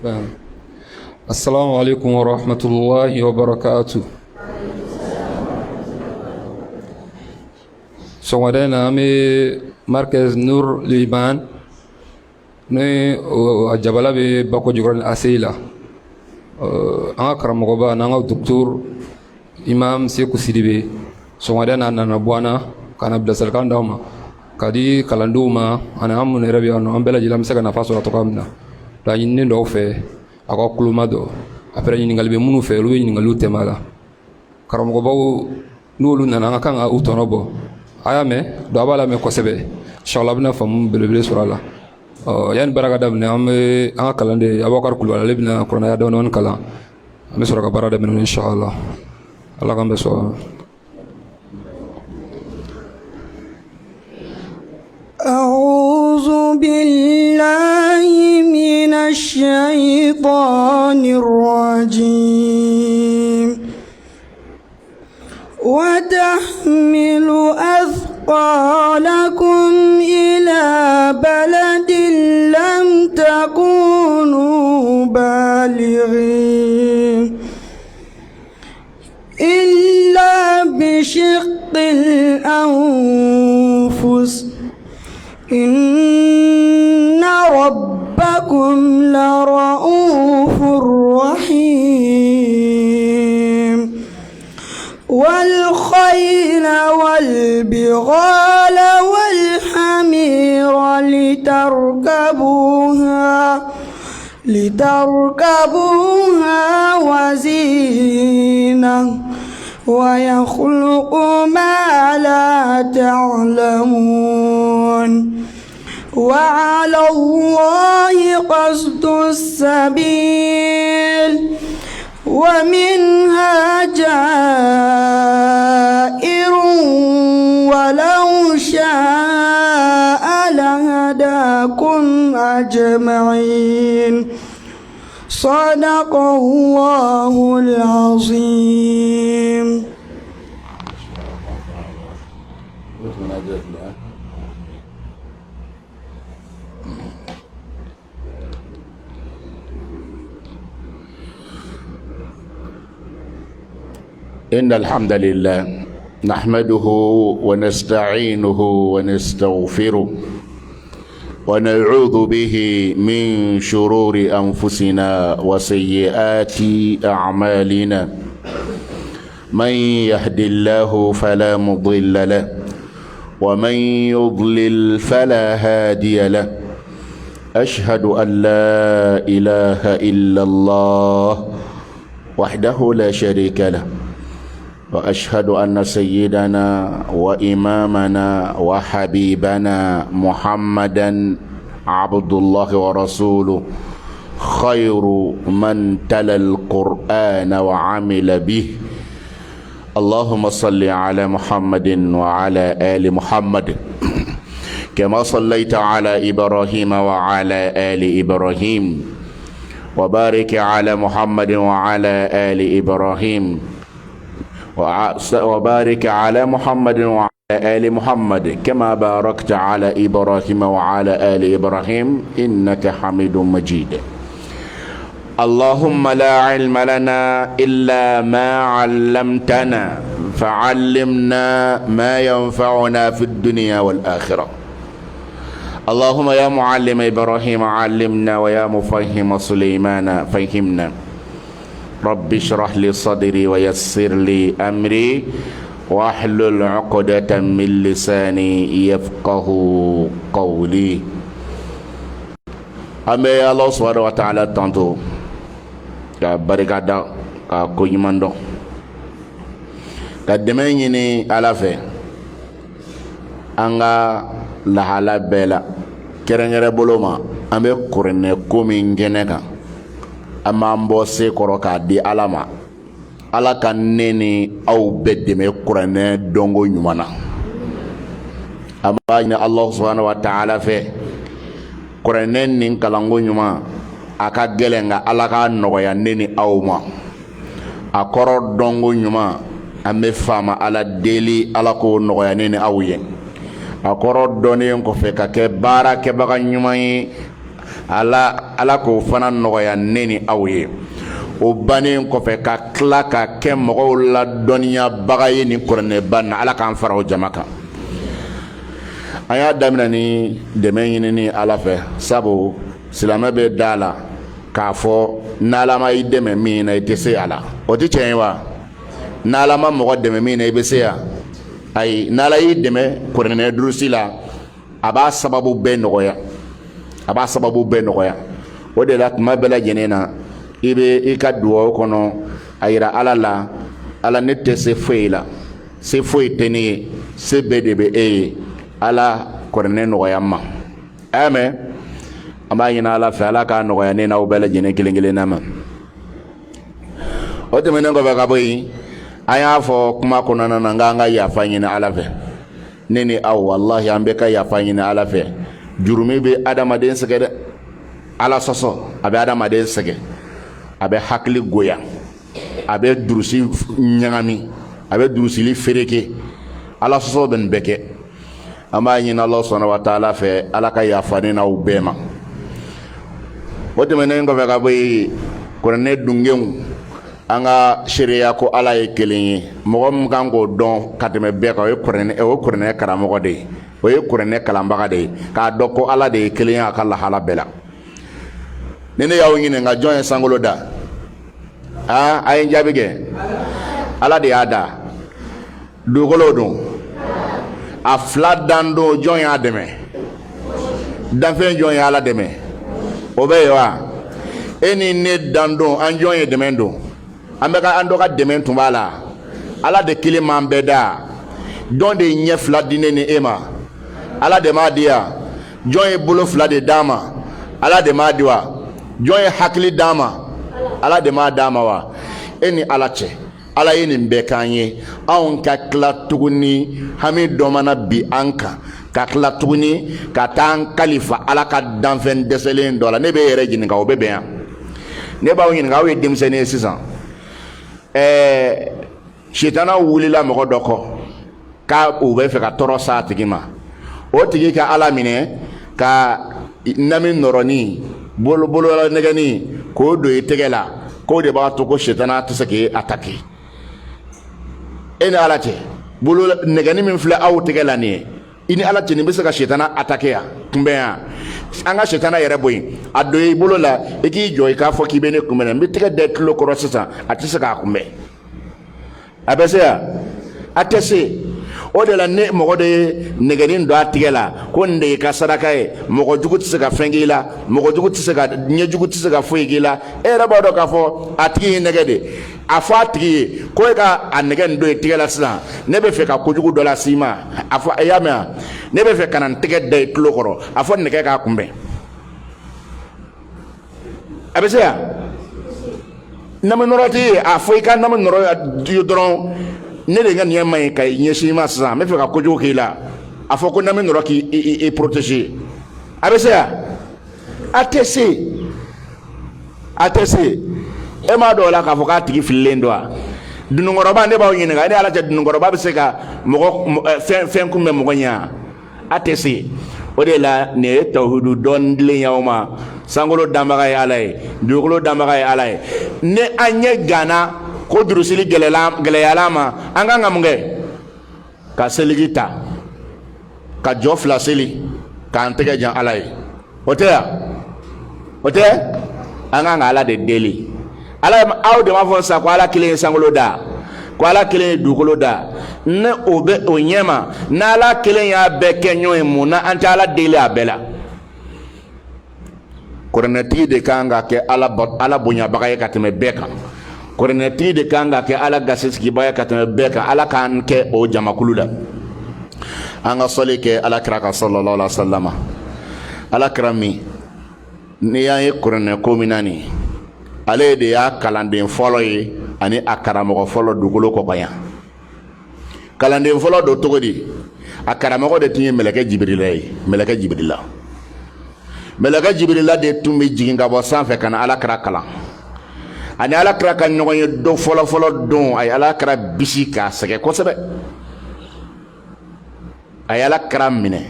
Assalamu alaikum wa rahmatullahi wa barakatuh. Songadena ame Markaz Nur Liban ne ajabala be bako jogran asila anga karamogo ba nanga docteur Imam Seku Sidibe songadena nana bwana kana blasal kandama kadi kalanduma ana amune rabi ano ambela jilam saka nafaso atokamna da nyinde ndo fe ako kulumado après nyingal be munu fe lu nyingal temala karamogo bawo nulu nana kanga utonobo ayame do abala me kosebe inshallah bina fam belebele surala yan baraka dabne am anga kalande abakar kulwala lebna qur'ana ya donon kala am suraka barada men inshallah Allah kan beso. أعوذ بالله من الشيطان الرجيم وتحمل أثقالكم إلى بلد لم تكونوا بالغين إلا بشق الأنفس إن ربكم لرؤوف رحيم والخيل والبغال والحمير لتركبوها وزينة ويخلق ما لا تعلمون وعلى الله قصد السبيل ومنها جائر ولو شاء لهداكم أجمعين صدق الله العظيم. إن الحمد لله نحمده ونستعينه ونستغفره ونعوذ به من شرور أنفسنا وسيئات أعمالنا من يهد الله فلا مضل له ومن يضلل فلا هادي له أشهد أن لا إله إلا الله وحده لا شريك له وأشهد أن سيدنا وإمامنا وحبيبنا محمدا عبد الله ورسوله خير من تلا القرآن وعمل به اللهم صل على محمد وعلى آل محمد كما صليت على إبراهيم وعلى آل إبراهيم وبارك على محمد وعلى آل إبراهيم وبارك على محمد وعلى آل محمد كما باركت على إبراهيم وعلى آل إبراهيم إنك حميد مجيد. اللهم لا علم لنا إلا ما علمتنا فعلمنا ما ينفعنا في الدنيا والآخرة. اللهم يا معلم إبراهيم علمنا ويا مفهم سليمان فهمنا. رب اشرح لي صدري ويسر لي أمري واحلل عقدة من لساني يفقه قولي. أمي الله سبحانه وتعالى تانتو كبركة كويماندو كدميني على في أنغا لحالا بلا كرنجر بولوما أمي كورني كومين جنكا ama mbo se koro ka di alama ala kan neni aw bedeme qur'ane dongo nyumana ama ina Allah subhanahu wa ta'ala fe qur'ane nin kalango nyuma aka gelenga ala ka nogoya neni awma akoro dongo nyuma ame fama ala deli ala ko nogoya neni awye akoro doni ko fe ka ke bara ke baga nyuma yi ala k'o fana nɔgɔya ne ni aw ye. O bannen kɔfɛ ka tila ka kɛ mɔgɔw la dɔnniyabaga ye nin kuranɛba na, ala k'an fara o jama kan. An y'a daminɛ ni dɛmɛ ɲinini ala fɛ, sabu silamɛ bɛ da la k'a fɔ n'ala ma i dɛmɛ min na i tɛ se a la. O tɛ tiɲɛ ye wa? N'ala ma mɔgɔ dɛmɛ min na i bɛ se yan. Ayi, n'ala y'i dɛmɛ kuranɛ durusi la, a b'a sababu bɛɛ nɔgɔya. A b'a sababu bɛɛ nɔgɔya. O de la tuma bɛɛ lajɛlen na i bɛ i ka dugawu kɔnɔ a yira ala la, ala ne tɛ se foyi la, se foyi tɛ ne ye, se bɛɛ de bɛ e ye. Ala kuranɛ nɔgɔya ma. Amen. An b'a ɲini ala fɛ, ala k'a nɔgɔya ne n'aw bɛɛ lajɛlen kelen kelenna ma. O tɛmɛnen kɔfɛ ka bɔ yen, an y'a fɔ kuma kɔnɔna na k'an ka yafa ɲini ala fɛ. Ne ni aw wallahi an bɛ ka yafa ɲini ala fɛ. Jurumi bɛ adamaden sɛgɛn dɛ. Ala sɔsɔ a bɛ adamaden sɛgɛn, a bɛ hakili goya, a bɛ durusi ɲagami, a bɛ durusili fereke. Ala sɔsɔ bɛ nin bɛɛ kɛ. An b'a ɲini Allah subhanahu wa ta'ala fɛ, ala ka yafa ne n'aw bɛɛ ma. O tɛmɛnen kɔfɛ ka bɔ yen, kuranɛ dungenw, an ka seereya ko ala ye kelen ye. Mɔgɔ min kan k'o dɔn ka tɛmɛ bɛɛ kan, o ye kuranɛ karamɔgɔ de ye, o ye kuranɛ kalanbaga de ye, k'a dɔn ko ala de ye kelen ye a ka lahala bɛɛ la. Ni ne y'aw ɲininka jɔn ye sankolo da? A ye n jaabi kɛ. Ala de y'a da. Dugukolo don. A fila dan don jɔn y'a dɛmɛ? Danfɛn jɔn ye ala dɛmɛ? O bɛ ye wa? E ni ne dan don an jɔn ye dɛmɛ don? An bɛ ka an dɔ ka dɛmɛ tun b'a la. Ala de kelen m'an bɛɛ da. Jɔn de ye ɲɛ fila di ne ni e ma? Ala de m'a di yan. Jɔn ye bolo fila de d'a ma? Ala de m'a di wa? Jɔn ye hakili d'a ma? Ala de m'a d'a ma wa? E ni ala cɛ, ala ye nin bɛɛ k'an ye. Anw ka tila tuguni hami dɔ mana bi an kan, ka tila tuguni ka taa an kalifa ala ka danfɛn dɛsɛlen dɔ la. Ne bɛ yɛrɛ ɲininka, o bɛ bɛn yan? Ne b'aw ɲininka, aw ye denmisɛnnin ye sisan. Sitana wulila mɔgɔ dɔ kɔ k'a u bɛ fɛ ka tɔɔrɔ s'a tigi ma. O tigi ka ala minɛ ka nami nɔrɔni bolola nɛgɛni k'o don i tɛgɛ la, k'o de b'a to ko sitana tɛ se k'e attaquer. E ni ala cɛ, bolo nɛgɛni min filɛ aw tɛgɛ la nin ye, i ni ala cɛ nin bɛ se ka sitana attaquer yan, kunbɛn yan? An ka sitana yɛrɛ bɔ yen, a don i bolo la, i k'i jɔ i k'a fɔ k'i bɛ ne kunbɛn, n bɛ tɛgɛ da kilo kɔrɔ sisan, a tɛ se k'a kunbɛn. A bɛ se yan? A tɛ se. O de la ne mɔgɔ de ye nɛgɛnin don a tigɛ la ko nin de y'i ka saraka ye. Mɔgɔ jugu tɛ se ka fɛn k'i la, mɔgɔ jugu tɛ se ka, ɲɛ jugu tɛ se ka foyi k'i la. E yɛrɛ b'a dɔn k'a fɔ a tigi ye nɛgɛ de. A fɔ a tigi ye ko e ka a nɛgɛ nin don i tigɛ la sisan, ne bɛ fɛ ka kojugu dɔ la s'i ma. A fɔ e y'a mɛn wa? Ne bɛ fɛ ka na n tɛgɛ da i tulo kɔrɔ. A fɔ nɛgɛ k'a kunbɛn. A bɛ se yan? Nami nɔrɔ tɛ yen, a fɔ i ka nami nɔrɔ dɔrɔn, ne de ka nin ma ɲi ka ɲɛsin ma sisan, n bɛ fɛ ka kojugu k'i la. A fɔ ko nami nɔrɔ k'i protéger. A bɛ se yan? A tɛ se. A tɛ se. E m'a dɔn o la k'a fɔ k'a tigi fililen don wa? Dununkɔrɔba, ne b'aw ɲininka, ne ala cɛ dununkɔrɔba bɛ se ka fɛn kunbɛn mɔgɔ ɲɛ? A tɛ se. O de la nin ye tawhidu dɔɔnin dilen y'aw ma. Sankolo danbaga ye ala ye, dugukolo danbaga ye ala ye. Ni an ɲɛ ganna ko durusili gɛlɛyala ma, an kan ka mun kɛ? Ka seliji ta, ka jɔ fila seli, k'an tɛgɛ jan ala ye. O tɛ yan? O tɛ? An kan ka ala de deli. Ala, aw de m'a fɔ sisan ko ala kelen ye sankolo da, ko ala kelen ye dugukolo da. Ne o bɛ o ɲɛ ma, n'ala kelen y'a bɛɛ kɛ ɲɔgɔn ye, mun na an tɛ ala deli a bɛɛ la? Kuranɛtigi de kan ka kɛ ala bonyabaga ye ka tɛmɛ bɛɛ kan. Kuranɛtigi de kan ka kɛ ala gasisigibaga ye ka tɛmɛ bɛɛ kan. Ala k'an kɛ o jamakulu la. An ka sɔli kɛ ala kira kan sallallahu alaihi wa sallam. Ala kira min, ni y'an ye kuranɛ ko min na nin, ale de y'a kalanden fɔlɔ ye ani a karamɔgɔ fɔlɔ dugukolo kɔ kan yan. Kalanden fɔlɔ do cogo di? A karamɔgɔ de tun ye mɛlɛkɛ Jibirila ye, mɛlɛkɛ Jibirila. Mɛlɛkɛ Jibirila de tun bɛ jigin ka bɔ sanfɛ ka na ala kira kalan. Ani ala kira ka ɲɔgɔn ye don fɔlɔ don, a ye ala kira bisi k'a sɛgɛn kosɛbɛ. A ye ala kira minɛ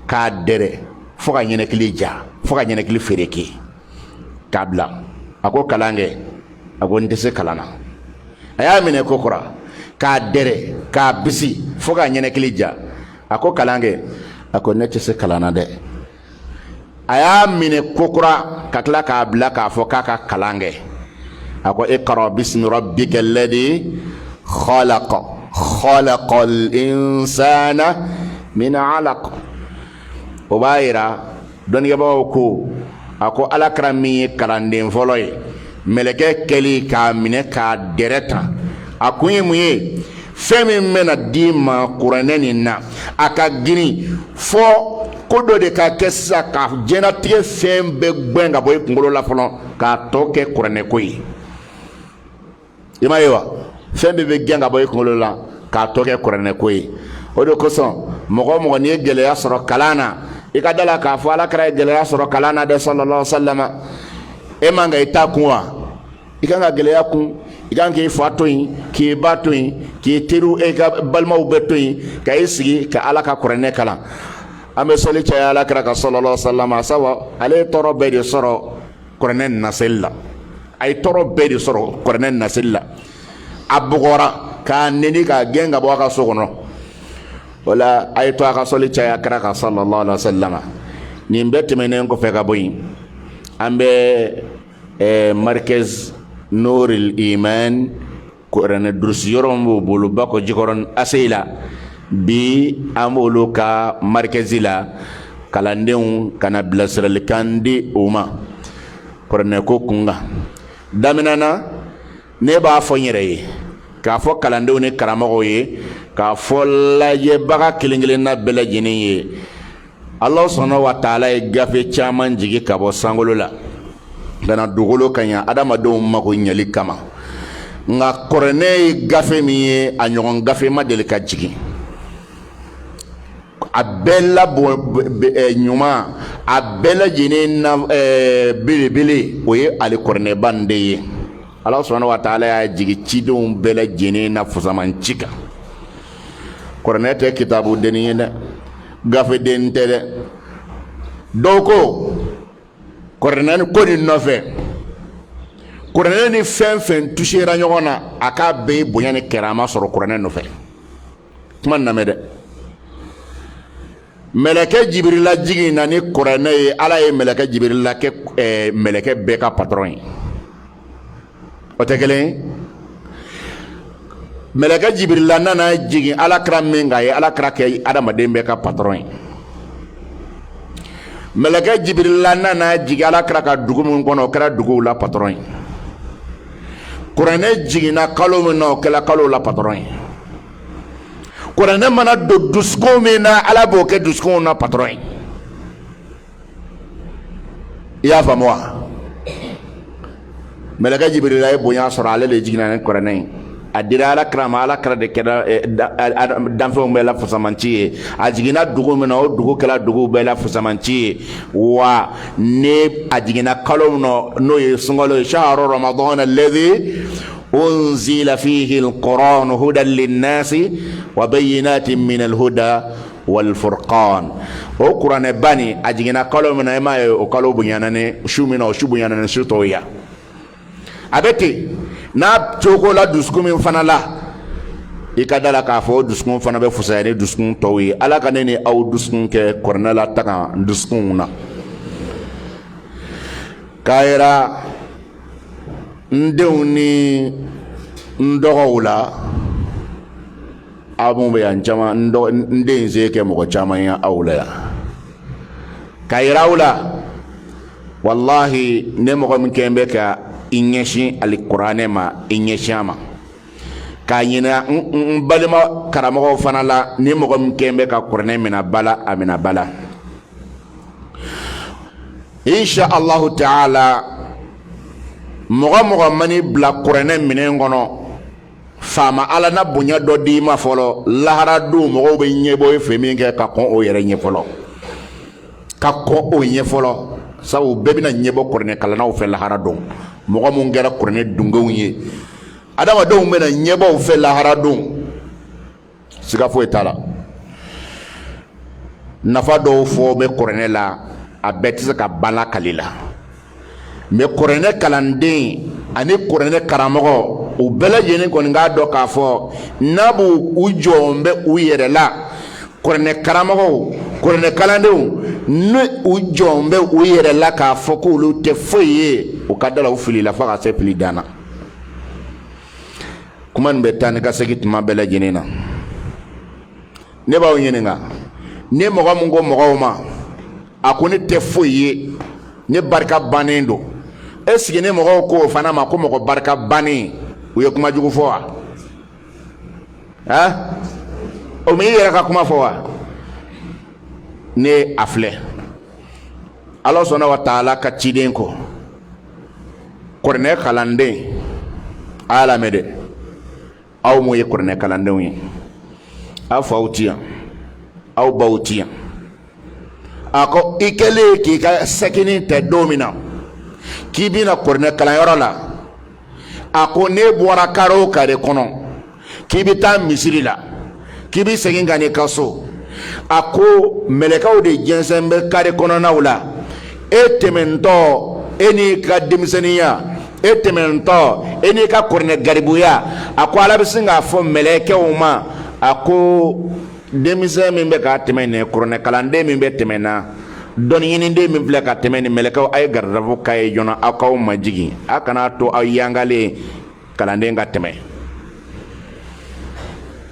k'a dɛrɛ fo ka ɲɛnɛkili ja, fo ka ɲɛnɛkili feere kɛ k'a bila a ko kalan kɛ a ko n tɛ se kalan na a y'a minɛ kokura k'a dɛrɛ k'a bisi fo ka ɲɛnɛkili ja a ko kalan kɛ a ko ne tɛ se kalan na dɛ a y'a minɛ kokura ka tila k'a bila k'a fɔ k'a ka kalan kɛ a ko iqra bismi rabbika alladhi khalaqal insana min alaq o b'a yira dɔnnibagaw ko a ko alakira min ye kalanden fɔlɔ ye mɛlɛkɛ kɛli k'a minɛ k'a dɛrɛ ta a kun ye mun ye fɛn min bɛna d'i ma kuranɛ nin na a ka girin fɔ ko dɔ de ka kɛ sisan ka diɲɛlatigɛ fɛn bɛɛ gbɛn ka bɔ i kunkolo la fɔlɔ k'a tɔ kɛ kuranɛ ko ye i m'a ye wa fɛn bɛɛ bɛ gɛn ka bɔ i kunkolo la k'a tɔ kɛ kuranɛ ko ye o de kosɔn mɔgɔ o mɔgɔ n'i ye gɛlɛya sɔrɔ kalan na i ka da la k'a fɔ alakira ye gɛlɛya sɔrɔ kalan na dɛ sallallahu alaihi wa sallam e man ka i ta kun wa i kan ka gɛlɛya kun i kan k'i fa to yen k'i ba to yen k'i teriw e ka balimaw bɛɛ to yen ka i sigi ka ala ka kuranɛ kalan an bɛ sɔli caya alakira kan sallallahu alaihi wa sallam sabu ale ye tɔɔrɔ bɛɛ de sɔrɔ kuranɛ naseli la a ye tɔɔrɔ bɛɛ de sɔrɔ kuranɛ naseli la a bugɔra k'a neni k'a gɛn ka bɔ a ka so kɔnɔ o la a ye to a ka sɔli caya kira kan sallallahu alaihi wa sallam nin bɛɛ tɛmɛnen kɔfɛ ka bɔ yen an bɛ markaz Nurul Iman kuranɛ durusi yɔrɔ min b'o bolo Bako Jikɔrɔni ACI la bi an b'olu ka markɛzi la kalandenw kana bilasiralikan di o ma kuranɛ ko kun kan daminɛ na ne b'a fɔ n yɛrɛ ye k'a fɔ kalandenw ni karamɔgɔw ye k'a fɔ lajɛbaga kelen kelenna bɛɛ lajɛlen ye Allah subhanahu wa ta'ala ye gafe caman jigi ka bɔ sankolo la kana dugukolo ka ɲa adamadenw mago ɲɛli kama nka kuranɛ ye gafe min ye a ɲɔgɔn gafe ma deli ka jigin a bɛɛ labɔ ɲuman a bɛɛ lajɛlen na belebele o ye ale kuranɛba nin de ye Allah subhanahu wa ta'ala y'a jigi cidenw bɛɛ lajɛlen na fusamanci kan kuranɛ tɛ kitabu denni ye dɛ gafe den tɛ dɛ dɔw ko kuranɛ ko nin nɔfɛ kuranɛ ni fɛn fɛn touchera ɲɔgɔn na a k'a bɛɛ ye bonya ni kɛrama sɔrɔ kuranɛ nɔfɛ kuma nin lamɛn dɛ mɛlɛkɛ Jibirila jigin na ni kuranɛ ye Ala ye mɛlɛkɛ Jibirila kɛ mɛlɛkɛ bɛɛ ka patron ye o tɛ kelen ye mɛlɛkɛ Jibirila nana jigin alakira min kan a ye alakira kɛ adamaden bɛɛ ka patron ye mɛlɛkɛ Jibirila nana jigin alakira ka dugu min kɔnɔ o kɛra duguw la patron ye kuranɛ jiginna kalo min na o kɛra kalow la patron ye kuranɛ mana don dusukun min na Ala b'o kɛ dusukunw na patron ye i y'a faamu wa mɛlɛkɛ Jibirila ye bonya sɔrɔ ale de jiginna ni kuranɛ ye a dira alakira ma alakira de kɛra danfɛnw bɛɛ la fusamanci ye a jiginna dugu min na o dugu kɛra duguw bɛɛ la fusamanci ye wa ne a jiginna kalo min na n'o ye sunkalo ye shahru ramadan alladhi unzila fihi alquran hudan linnasi wa bayyinatin min alhuda walfurqan o kuranɛ bani a jiginna kalo min na e m'a ye o kalo bonyana ni su min na o su bonyana ni su tɔw ye a bɛ ten n'a cogo la dusukun min fana la i ka da la k'a fɔ o dusukun fana bɛ fusaya ni dusukun tɔw ye Ala ka ne ni aw dusukun kɛ kuranɛ la taga dusukunw na k'a yira n denw ni n dɔgɔw la aw minnu bɛ yan caman n den se kɛ mɔgɔ caman ye aw la yan k'a yira aw la wallahi ne mɔgɔ min kɛ n bɛ ka i ɲɛsin alikuranɛ ma i ɲɛsin a ma k'a ɲina n balima karamɔgɔw fana la ni mɔgɔ min kɛ n bɛ ka kuranɛ minɛ bala a minɛ bala insha Allahu ta'ala mɔgɔ mɔgɔ mani bila kuranɛ minɛn kɔnɔ faama Ala na bonya dɔ d'i ma fɔlɔ lahara don mɔgɔw bɛ ɲɛbɔ i fɛ min kɛ ka kɔn o yɛrɛ ɲɛ fɔlɔ ka kɔn o ɲɛ fɔlɔ sabu bɛɛ bɛna ɲɛbɔ kuranɛ kalannaw fɛ lahara don mɔgɔ mun kɛra kuranɛ dungew ye adamadenw bɛna ɲɛbɔ u fɛ lahara don siga foyi t'a la nafa dɔw fɔ bɛ kuranɛ la a bɛɛ tɛ se ka ban lakali la mais kuranɛ kalanden ani kuranɛ karamɔgɔ u bɛɛ lajɛlen kɔni k'a dɔn k'a fɔ n'a b'u u jɔ bɛ u yɛrɛ la kuranɛ karamɔgɔw kuranɛ kalandenw ni u jɔ bɛ u yɛrɛ la k'a fɔ k'olu tɛ foyi ye u ka da la u fili la fo ka se fili dan na kuma nin bɛ taa ni ka segin tuma bɛɛ lajɛlen na ne b'aw ɲininka ni mɔgɔ min ko mɔgɔw ma a ko ne tɛ foyi ye ne barika bannen don est ce que ne mɔgɔw ko o fana ma ko mɔgɔ barika bannen u ye kuma jugu fɔ wa o m'i yɛrɛ ka kuma fɔ wa ne a filɛ Ala sɔnna wa taala ka ciden kɔ kuranɛ kalanden a y'a lamɛn dɛ aw mun ye kuranɛ kalandenw ye aw faw ti yan aw baw ti yan a ko i kɛlen k'i ka sɛkinin tɛ don min na k'i bɛna kuranɛ kalanyɔrɔ la a ko ne bɔra kare o kare kɔnɔ k'i bɛ taa misiri la k'i bɛ segin ka n'i ka so a ko mɛlɛkɛw de jɛnsɛn bɛ kare kɔnɔnaw la e tɛmɛntɔ e n'i ka denmisɛnninya e tɛmɛntɔ e n'i ka kuranɛ garibuya a ko Ala bɛ sin k'a fɔ mɛlɛkɛw ma a ko denmisɛn min bɛ ka tɛmɛ nin kuranɛ kalanden min bɛ tɛmɛ na dɔnniɲiniden min filɛ ka tɛmɛ nin mɛlɛkɛw a ye garidafu k'a ye joona aw k'aw majigin a kana to aw yangalen kalanden ka tɛmɛ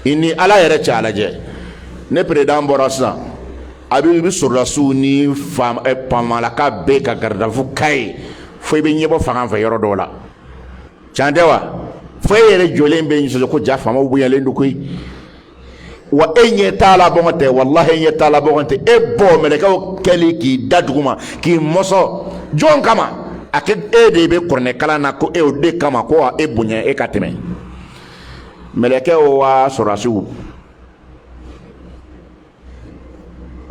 i ni Ala yɛrɛ cɛ a lajɛ ne peredan bɔra sisan a bɛ sɔrɔdasiw ni famalaka bɛɛ ka garidafu k'a ye fo i bɛ ɲɛbɔ fanga fɛ yɔrɔ dɔw la can tɛ wa fo e yɛrɛ jɔlen bɛ ɲɛsɔsɔ ko ja faamaw bonyalen don koyi wa e ɲɛ t'a la bɔngɔ tɛ wallahi e ɲɛ t'a la bɔngɔ tɛ e bɔ mɛlɛkɛw kɛli k'i da duguma k'i mɔsɔ jɔn kama a kɛ e de bɛ kuranɛ kalan na ko e o de kama ko e bonya e ka tɛmɛ mɛlɛkɛw wa sɔrɔdasiw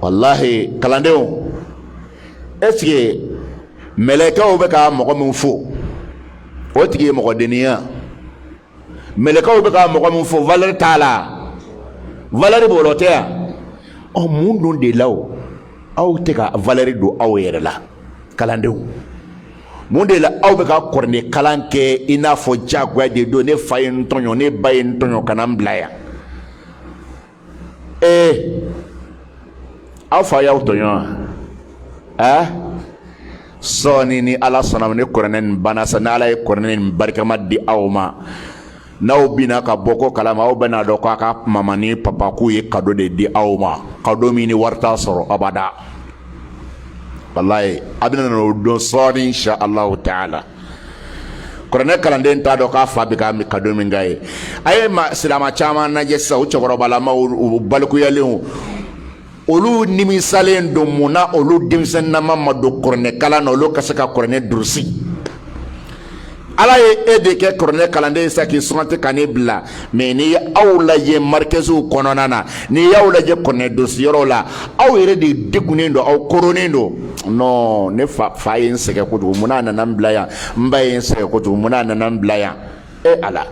wallahi kalandenw est ce que mɛlɛkɛw bɛ ka mɔgɔ min fo o tigi ye mɔgɔdeniya mɛlɛkɛw bɛ ka mɔgɔ min fo valeur t'a la valeur b'o tɛ yan mun dun de la o aw tɛ ka valeur don aw yɛrɛ la kalandenw mun de la aw bɛ ka kuranɛ kalan kɛ i n'a fɔ diyagoya de don ne fa ye n tɔɲɔ ne ba ye n tɔɲɔ ka na n bila yan aw fa y'aw tɔɲɔ wa sɔɔni ni Ala sɔnna ni kuranɛ nin banna sa ni Ala ye kuranɛ nin barikama di aw ma n'aw bina ka bɔ ko kalama aw bɛna dɔn k'a ka mama ni papa k'u ye cadeau de di aw ma cadeau min ni wari t'a sɔrɔ abada wallahi a bɛna n'o don sɔɔni insha Allahu ta'ala kuranɛ kalanden t'a dɔn k'a fa bɛ ka cadeau min k'a ye a ye silamɛ caman lajɛ sisan o cɛkɔrɔbalama o balikuyalenw olu nimisalen don mun na olu denmisɛnninama ma don kuranɛ kalan na olu ka se ka kuranɛ durusi Ala ye e de kɛ kuranɛ kalanden sa k'i sugante ka ne bila mais n'i ye aw lajɛ markɛziw kɔnɔna na n'i y'aw lajɛ kuranɛ dosiyɔrɔ la aw yɛrɛ de degunnen don aw koronnen don non ne fa ye n sɛgɛn kojugu mun na a nana n bila yan n ba ye n sɛgɛn kojugu mun na a nana n bila yan Ala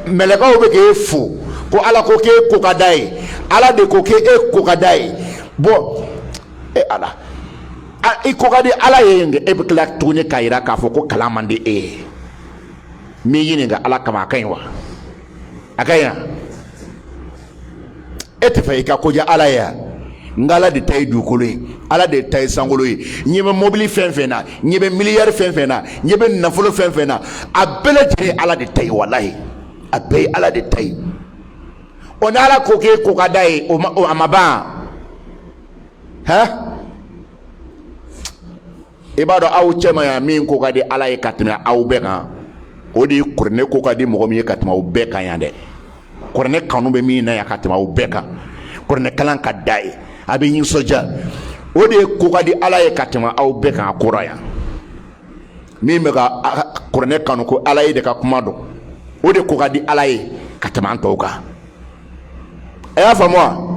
mɛlɛkɛw bɛ k'e fo ko Ala ko k'e ko ka d'a ye Ala de ko k'e ko ka d'a ye bon Ala i ko ka di Ala ye e bɛ tila tuguni k'a jira k'a fɔ ko kalan man di e ye n'i ɲininka Ala kama a ka ɲi wa a ka ɲi wa e tɛ fɛ i ka koja Ala ye nka Ala de ta ye dugukolo ye Ala de ta ye sankolo ye ɲɛ bɛ mobili fɛn fɛn na ɲɛ bɛ miliyari fɛn fɛn na ɲɛ bɛ nafolo fɛn fɛn na a bɛɛ lajɛlen ye Ala de ta ye walahi a bɛɛ ye Ala de ta ye o ni Ala ko k'e ko ka d'a ye a ma ban i b'a dɔn aw cɛ ma yan min ko ka di Ala ye ka tɛmɛ aw bɛɛ kan o de ye kuranɛ ko ka di mɔgɔ min ye ka tɛmɛ aw bɛɛ kan yan dɛ kuranɛ kanu bɛ min na yan ka tɛmɛ aw bɛɛ kan kuranɛ kalan ka d'a ye a bɛ nisɔndiya o de ye ko ka di Ala ye ka tɛmɛ aw bɛɛ kan a kora yan min bɛ ka kuranɛ kanu ko Ala ye de ka kuma dɔn o de ko ka di Ala ye ka tɛmɛ an tɔw kan a y'a faamu wa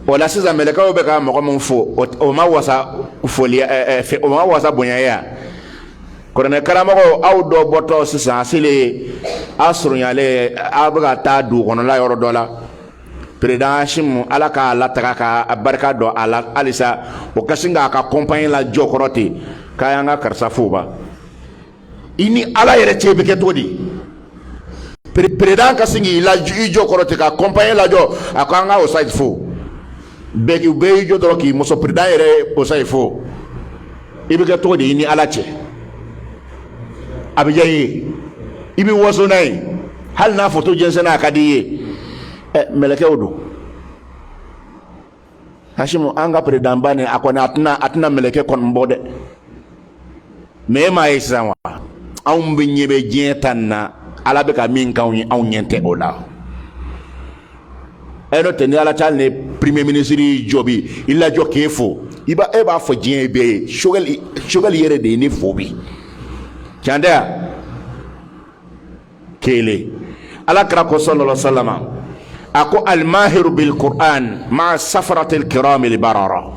o la sisan mɛlɛkɛw bɛ ka mɔgɔ min fo o ma wasa foli o ma wasa bonya ye wa kuranɛ karamɔgɔw aw dɔ bɔtɔ sisan a selen a surunyalen a bɛ ka taa dugu kɔnɔla yɔrɔ dɔ la président Hashim ala ka la taga ka barka do ala alisa o kasinga ka compagnie la jokorote kayanga karsa fuba ini ala yere chebe ke todi président kasingi la jokorote ka compagnie la jo akanga o site fu beki be jo do ki muso président yere o site fu ibe ke todi ini ala che abijayi ibi woso nay hal na photo jensena kadiye meleke odo Hashim anga président bane akona atna meleke kon mbode me ma isawa on be nyebe jentanna ala be ka min kan on nyente ola eno teni ala tal ne premier ministre jobi illa jokefo iba eba fo jebe shogal yere de ni fobi chanda kele ala kra ko sallallahu alaihi wasallam ako al-mahir bil Qur'an ma safarat al-kiram al-barara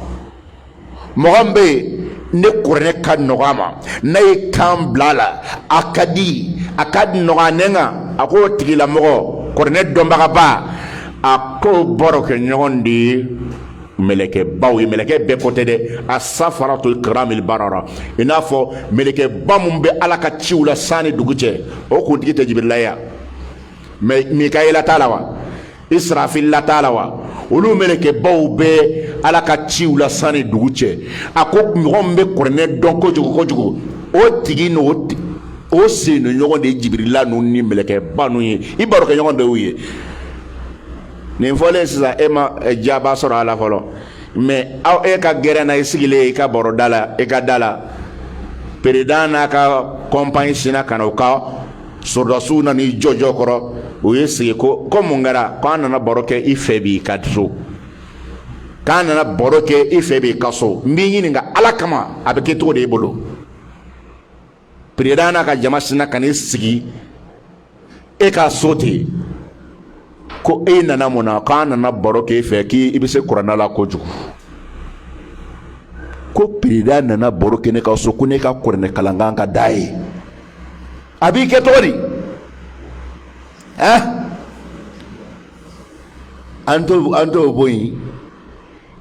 mohambe ne kurne kan nogama nay kan blala akad noganenga ako tigila mogo kurne domba ba ako boroke nyondi meleke bawi meleke be kote de as-safaratul kiram al-barara inafo meleke bamumbe alaka ciula sani duguche o kuntigi te jibrilaya mikaela talawa Israfil la talawa olu meleke baw be alaka ciula sani duguche ako ngombe korne donko jogo o tigi no o sino nyogo de jibrila no ni meleke banu yi ibaro ke nyogo de uye ni fole sisa ema jaba soro ala folo mais aw e ka gerena isigile ka boro dala e ka dala peredana ka compagnie sina kanoka sordasu na ni jojo koro o yesi ko mungara kana na boroke ifebi kadso kana na boroke ifebi kaso mbinyi nga alakama abeke to de bolo peredana ka jama sina kanisigi e ka sote ko e nana mona kana na boroke fe ki ibise kurana la kojugu ko peredana na boroke ne ka so kune ka kurne kalanganga dai abi ke tori anto boyi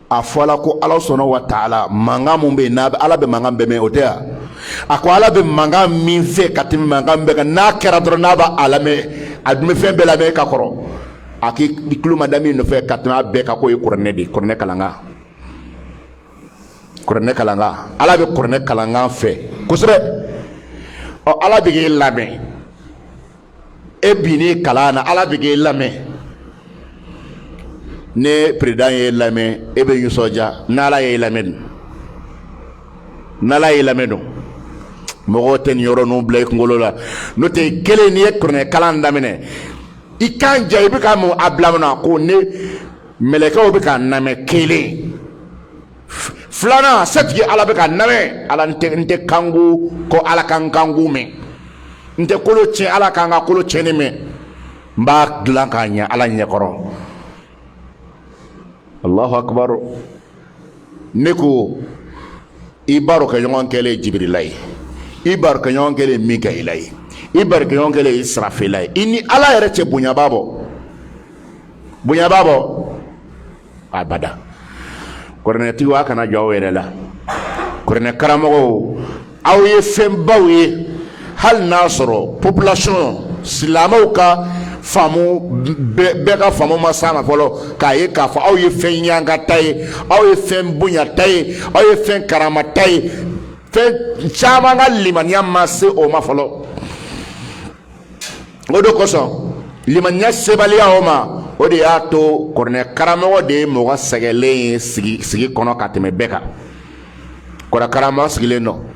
afola ko ala subhanahu wa ta'ala manga mumbe na ala be manga be me otea ako ala be manga min fe katim manga be na kera dro na ba ala me adme fe be la me ka koro aki diklu madami no fe katima be ka ko kurne kalanga ala be kurne kalanga fe kusre o ala be ge lame e bini kalana ala be ge lame ne président ye lame e be yusoja nala ye lame do mogo ten yoro no blek ngolola no te kele ni kurne kalanda mene ikan jaibe ka mo ablamna ko ne meleka be ka name kele flana setgi ala be ka name ala nte kangu ko ala kangu me nte kolo che ala kanga kolo chene me mba glankanya ala nyekoro Allahu akbar neko ibaro ka yon kele jibrilai ibaro ka yon kele mikailai ibaro ka yon kele israfilai ini ala yere che bunya babo abada korne tiwa kana jawere la korne karamo awye fembawe hal nasro population silamauka famu beka famu masama folo kaye ka fa awye fenyanga tay awye fem bunya tay awye fen karama tay fe chama nga limanya masse o ma folo odo koso limanya sebalia o ma odi ato korne karamo de mo sagele sigi kono kateme beka kora karamo sigele no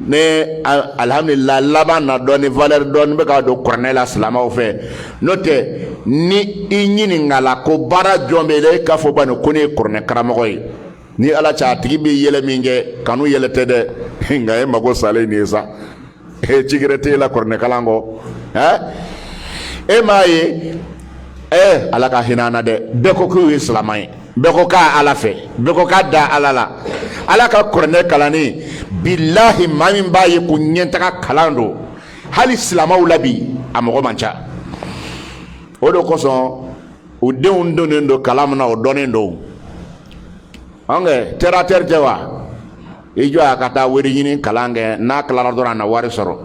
ne alhamdulillah laban na doni valeur don be ka do cornela salama o fe note ni inyini ngala ko bara jombele ka fo banu kone corne karamo yi ni ala cha tigi be yele minge kanu yele tede nga e mago sale ni sa e cigrete la corne kalango e maye ala ka hinana de be ko ku islamai be ko ka ala fe be ko ka da alala ala ka corne kalani billahi mamin baye ku nyentaka kalando hali islamaw labi amogo mancha odo koso o denw donnen don kalan min na o dɔnnen don an kɛ terrateur tɛ wa i jɔ a ka taa wari ɲini kalan kɛ n'a tilara dɔrɔn a na wari sɔrɔ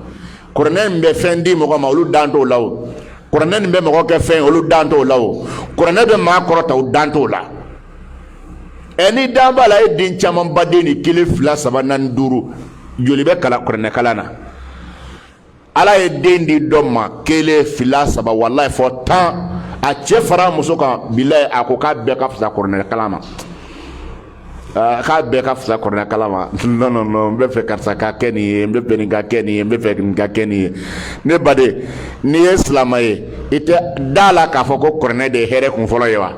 kuranɛ min bɛ fɛn di mɔgɔ ma olu dan t'o la o kuranɛ min bɛ mɔgɔ kɛ fɛn olu dan t'o la o kuranɛ bɛ maa kɔrɔta o dan t'o la ni dan b'a la e den caman ba den ni 1 2 3 4 5 joli bɛ kalan kuranɛ kalan na ala ye den di dɔ ma 1 2 3 wallahi fɔ 10 a cɛ fara muso kan bilahi a ko k'a bɛɛ ka fisa kuranɛ kalan ma k'a bɛɛ ka fisa kuranɛ kalan ma non n bɛ fɛ karisa ka kɛ nin ye n bɛ fɛ nin ka kɛ nin ye n bɛ fɛ nin ka kɛ nin ye ne baden n'i ye silamɛ ye i tɛ da la k'a fɔ ko kuranɛ de ye hɛrɛ kun fɔlɔ ye wa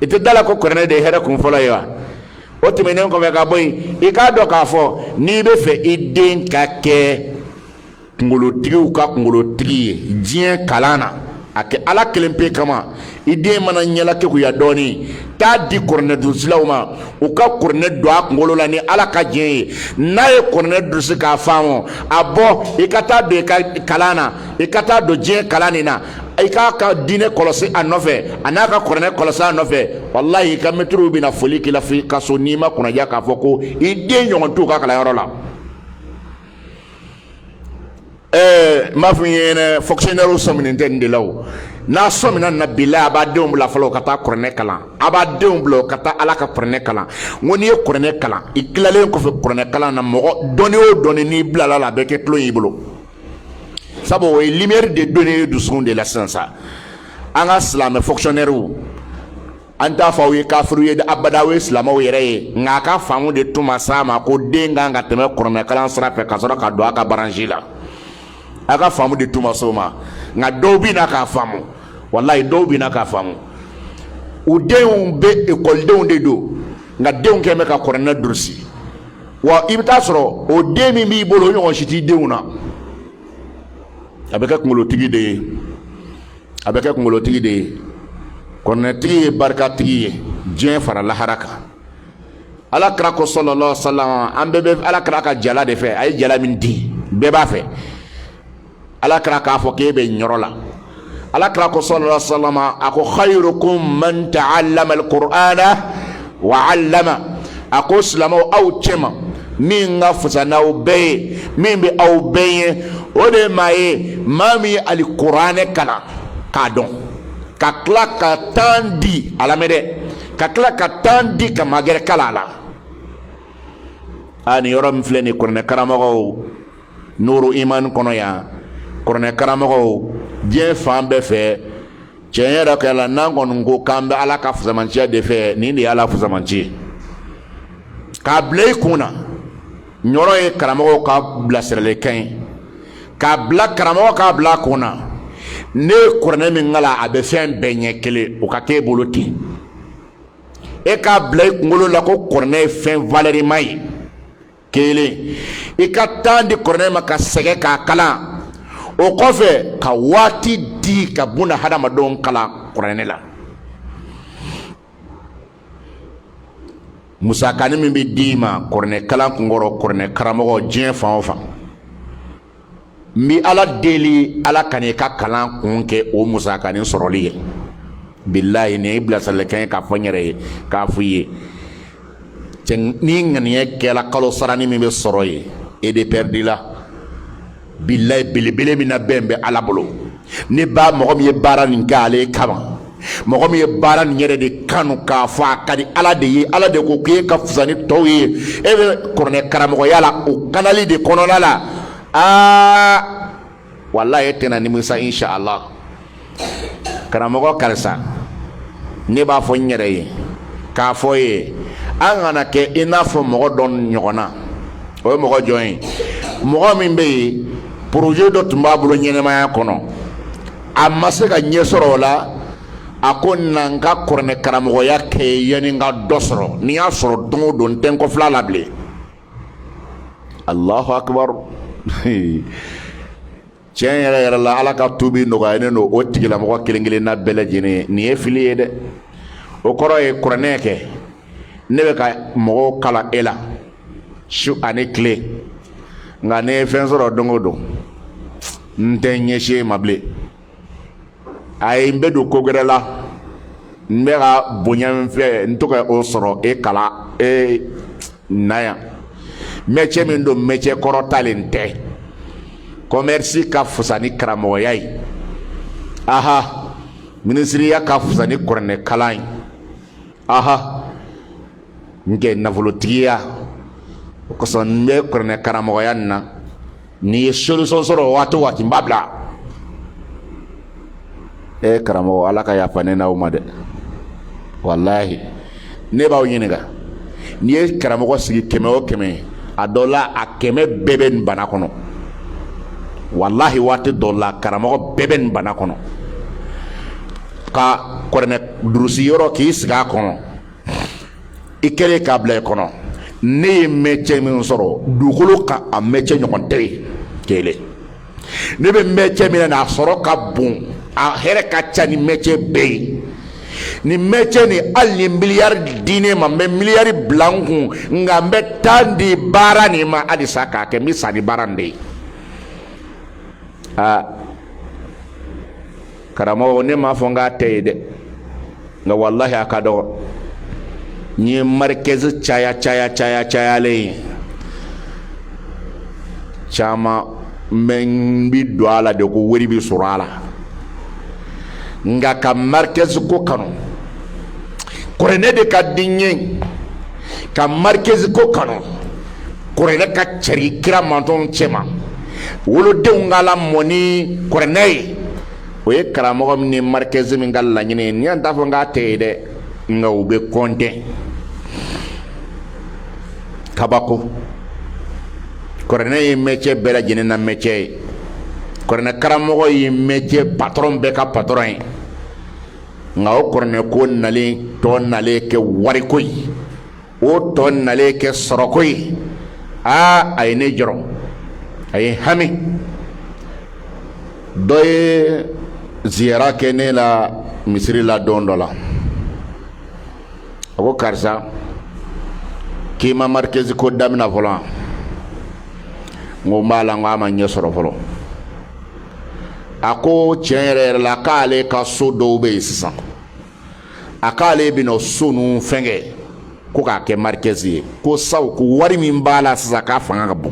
i tɛ da la ko kuranɛ de ye hɛrɛ kun fɔlɔ ye wa o tɛmɛnen kɔfɛ ka bɔ yen i k'a dɔn k'a fɔ n'i bɛ fɛ i den ka kɛ kunkolotigiw ka kunkolotigi ye diɲɛ kalan na a kɛ ala kelen pe kama i den mana ɲɛla kekuya dɔɔni t'a di kuranɛ durusilaw ma u ka kuranɛ don a kunkolo la ni ala ka diɲɛ ye n'a ye kuranɛ durusi k'a faamu a bɔ i ka taa don i ka kalan na i ka taa don diɲɛ kalan nin na i k'a ka diinɛ kɔlɔsi a nɔfɛ a n'a ka kuranɛ kɔlɔsi a nɔfɛ walahi i ka mɛtiriw bɛna foli k'i la f'i ka so n'i ma kunnaja k'a fɔ ko i den ɲɔgɔn t'u ka kalanyɔrɔ la n b'a fɔ i ɲɛna fonctionnaire sɔminen tɛ nin de la o n'a sɔmina na bilahi a b'a denw bila fɔlɔ ka taa kuranɛ kalan a b'a denw bila ka taa ala ka kuranɛ kalan n ko n'i ye kuranɛ kalan i tilalen kɔfɛ kuranɛ kalan na mɔgɔ dɔnni o dɔnni n'i bilala la a bɛ kɛ tulon y'i bolo sabu o ye lumière de donner ye dusukun de la sisan sa an ka silamɛ fonctionnaire an t'a fɔ aw ye kafiriw ye abada aw ye silamɛw yɛrɛ ye nka a ka faamu de tun ma s'a ma ko den kan ka tɛmɛ kuranɛ kalan sira fɛ ka sɔrɔ ka don a ka branche la a ka faamu de tun ma s'o ma nka dɔw bɛ na k'a faamu walahi dɔw bɛ na k'a faamu u denw bɛ ekɔlidenw de don nka denw kɛn bɛ ka kuranɛ durusi wa i bɛ taa sɔrɔ o den min b'i bolo o ɲɔgɔn si t'i denw na a bɛ kɛ kunkolotigi de ye a bɛ kɛ kunkolotigi de ye kuranɛtigi ye barikatigi ye diɲɛ fara lahara kan ala kira ko sallallahu alaihi wasallam an bɛɛ bɛ ala kira ka jala de fɛ a ye jala min di bɛɛ b'a fɛ ala kira k'a fɔ k'e bɛ ɲɔrɔ la ala kira ko sallallahu alaihi wasallam a ko khayrukum man ta'allama al-Qur'ana wa 'allama a ko silamɛw aw cɛma min ka fisa n'aw bɛɛ ye min bɛ aw bɛɛ ye o de ye maa ye maa min ye alikuranɛ kalan k'a dɔn ka tila ka temps di a lamɛn dɛ ka tila ka temps di ka magɛrɛ kalan la nin yɔrɔ min filɛ nin kuranɛ karamɔgɔw Nuru Iman kɔnɔ yan kuranɛ karamɔgɔw diɲɛ fan bɛɛ fɛ tiɲɛ yɛrɛ kɛ la n'an kɔni ko k'an bɛ ala ka fusamanciya de fɛ nin de ye ala fusamanci ye k'a bila i kun na ɲɔrɔ ye karamɔgɔw ka bilasiralikan ye k'a bila karamɔgɔ k'a bila a kun na ne ye kuranɛ min kala a bɛ fɛn bɛɛ ɲɛ kelen o ka k'e bolo ten e k'a bila i kunkolo la ko kuranɛ ye fɛn valeur ye kelen i ka temps di kuranɛ ma ka sɛgɛn k'a kalan o kɔfɛ ka waati di ka buna hadamadenw kalan kuranɛ la musakanin min bɛ d'i ma kuranɛ kalan kunkɔrɔ kuranɛ karamɔgɔ diɲɛ fan o fan n bɛ ala deli ala ka n'i ka kalan kun kɛ o musakanin sɔrɔli ye bilahi nin ye bilasiralikan ye k'a fɔ n yɛrɛ ye k'a fɔ i ye ni ŋaniya kɛla kalo sarani min bɛ sɔrɔ ye e de perdila la bilahi belebele min na bɛn bɛ ala bolo ne ba mɔgɔ min ye baara nin kɛ ale kama mɔgɔ min ye baara nin yɛrɛ de kanu k'a fɔ a ka di ala de ye ala de ko k'e ka fisa ni tɔw ye e bɛ kuranɛ karamɔgɔya la o kanali de kɔnɔna la walahi e tɛna nimisa inshallah karamɔgɔ karisa ne b'a fɔ n yɛrɛ ye k'a fɔ ye an kana kɛ i n'a fɔ mɔgɔ dɔ ɲɔgɔn na o ye mɔgɔ jɔn ye mɔgɔ min bɛ yen projet dɔ tun b'a bolo ɲɛnɛmaya kɔnɔ a ma se ka ɲɛ sɔrɔ o la a ko na n ka kuranɛ karamɔgɔya kɛ yanni n ka dɔ sɔrɔ n'i y'a sɔrɔ don o don n tɛ n kɔfila la bilen Allahu akbar tiɲɛ yɛrɛ yɛrɛ la ala ka tubi nɔgɔyalen don o tigilamɔgɔ kelen kelen na bɛɛ lajɛlen nin ye fili ye dɛ o kɔrɔ ye kuranɛ kɛ ne bɛ ka mɔgɔw kalan e la su ani tile nka ne ye fɛn sɔrɔ don o don n tɛ ɲɛsin e ma bilen ay mbe do kogrela mbera bonyan fe ntoka o soro e kala e naya métier min do métier koro talente commerce ka fusani kramo yai aha ministriya ka fusani korne kalain aha nge navolotiya ko son mbe korne karamo yanna ni solution soro wati mbabla e karamo ala ka yapane na umade wallahi ne bawo nyiniga ni e karamo ko sigi keme o keme adola akeme beben bana kono wallahi wati dola karamo beben bana kono ka korne durusi yoro ki siga kono ikere kable kono ne métier min soro dukulu ka a métier nyokon tere kele ne be métier min na soro ka bon a here ka chani métier be ni métier ni ali milliard dine ma me milliard blanku ngambe tandi bara ni ma adi saka ke mi sani barande karamo ne ma fonga teyde nga wallahi akado ni markez chaya le chama men bi doala de ko wori bi surala nga ka markez ko kanu korene de ka dinye ka markez ko kanu korene ka chari kira manton chema wolo de ngala moni korene o ye karamo ni markez min galla nyine ni anda fo nga teyde nga ube konte kabako korene yi métier bela jine na métier korene karamogo yi métier patron be ka patron nga o korene ko nale to nale ke wari koy o to nale ke soro koy ay ne joro ay hami doye ziyara kene la misri la dondola ako karsa kima markezi ko damina folo ngo mala ngama nyesoro folo ako chenre la kale ka sodo be sisa akale bino sunu fenge ko ka ke markezi ko saw ko wari min bala sisa ka fanga bu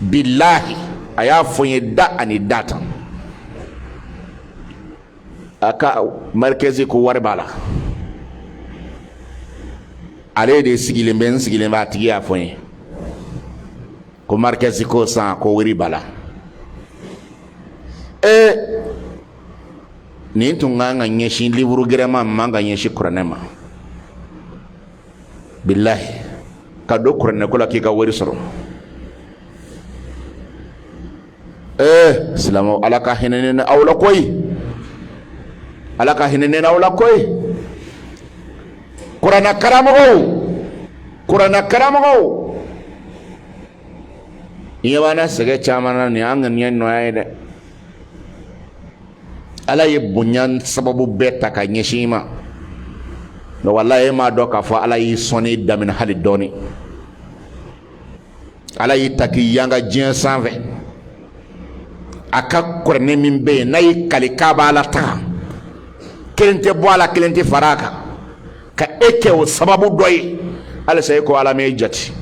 billahi aya fonye da ani data aka markezi ko wari bala ale de sigilen ben sigilen ba tigi a fonye ko markezi ko san ko wiri bala ni tunga nga nyeshi liburu grema manga nyeshi kuranema billahi kado kurane ko la ki ka wiri soro islamu alaka hinene awla koy alaka hinene awla koy kurana karamago iyawana sege chamana ni anga ni no ayde ala ye bunyan sababu beta ka nyeshima no wallahi ma doka fa ala yi soni damin hali doni ala yi taki yanga jien sanve aka korne min be nay kalika bala ta kelente boala kelente faraka ka eke o sababu doy ala say ko ala me jati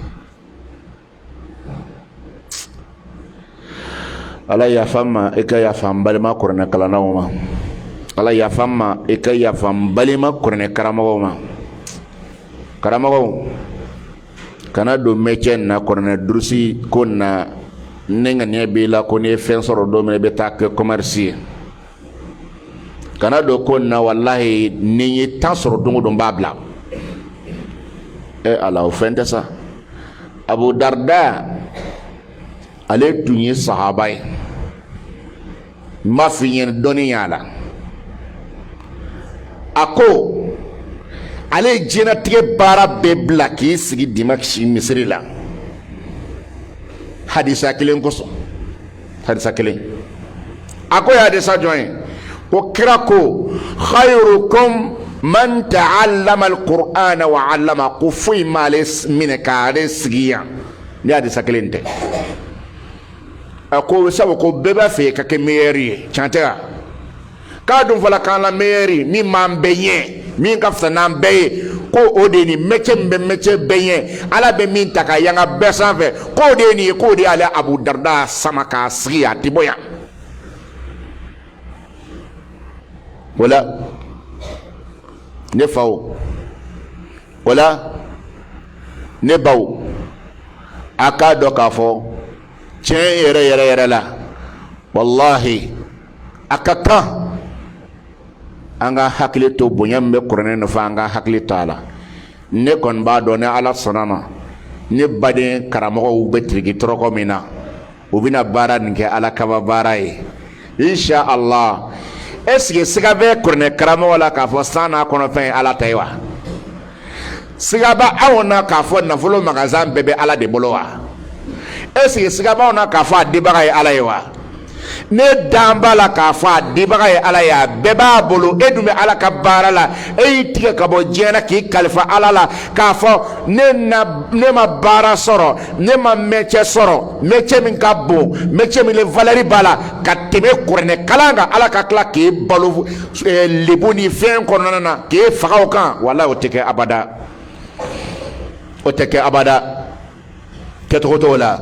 ala ya fama eka ya fam balima korne kala nawma ala ya fama eka ya fam balima korne karamawo kana do métier na korne drusi ko na nenga ne be la ko ne fen soro do me be tak commerce kana do ko na wallahi ni tan soro dungo do babla ala ofende sa Abu Darda ale tunye sahabai ma fiyen doni yala ako ale jena tige bara be blaki sigi dimakshi misri la hadisa kelen koso hadisa kelen ako ya hadisa join ko kirako khairukum man ta'allama alqur'ana wa 'allama kufi malis min kare sigiya ni hadisa kelen te ako sabu ko beba fe ka ke meri chantera k'a dun fɔla k'an la meilleure min m'an bɛɛ ɲɛ min ka fisa n'an bɛɛ ye ko o de ye nin métier min bɛ métier bɛɛ ɲɛ ala bɛ min ta ka yanga bɛɛ sanfɛ k'o de ye nin ye k'o de y'ale Abu Darda sama k'a sigi a tɛ bonya o la ne faw o la ne baw a k'a dɔn k'a fɔ tiɲɛ yɛrɛ yɛrɛ yɛrɛ la wallahi a ka kan an ka hakili to bonya min bɛ kuranɛ nɔfɛ an ka hakili to a la ne kɔni b'a dɔn ni ala sɔnna ma ne baden karamɔgɔw bɛ tiriki tɔrɔkɔ min na u bɛna baara nin kɛ ala kaba baara ye insha Allah est-ce que siga bɛ kuranɛ karamɔgɔ la k'a fɔ san n'a kɔnɔfɛn ye ala ta ye wa siga bɛ aw na k'a fɔ nafolo magasin bɛɛ bɛ ala de bolo wa est-ce que siga b'aw na k'a fɔ a dibaga ye ala ye wa ne dan b'a la k'a fɔ a dibaga ye ala ye a bɛɛ b'a bolo e dun bɛ ala ka baara la e y'i tigɛ ka bɔ diɲɛ na k'i kalifa ala la k'a fɔ ne ma baara sɔrɔ ne ma métier sɔrɔ métier min ka bon métier min valeur b'a la ka tɛmɛ kuranɛ kalan kan ala ka tila k'e balo lebu ni fɛn kɔnɔna na k'e faga o kan walahi o tɛ kɛ abada o tɛ kɛ abada kɛcogo t'o la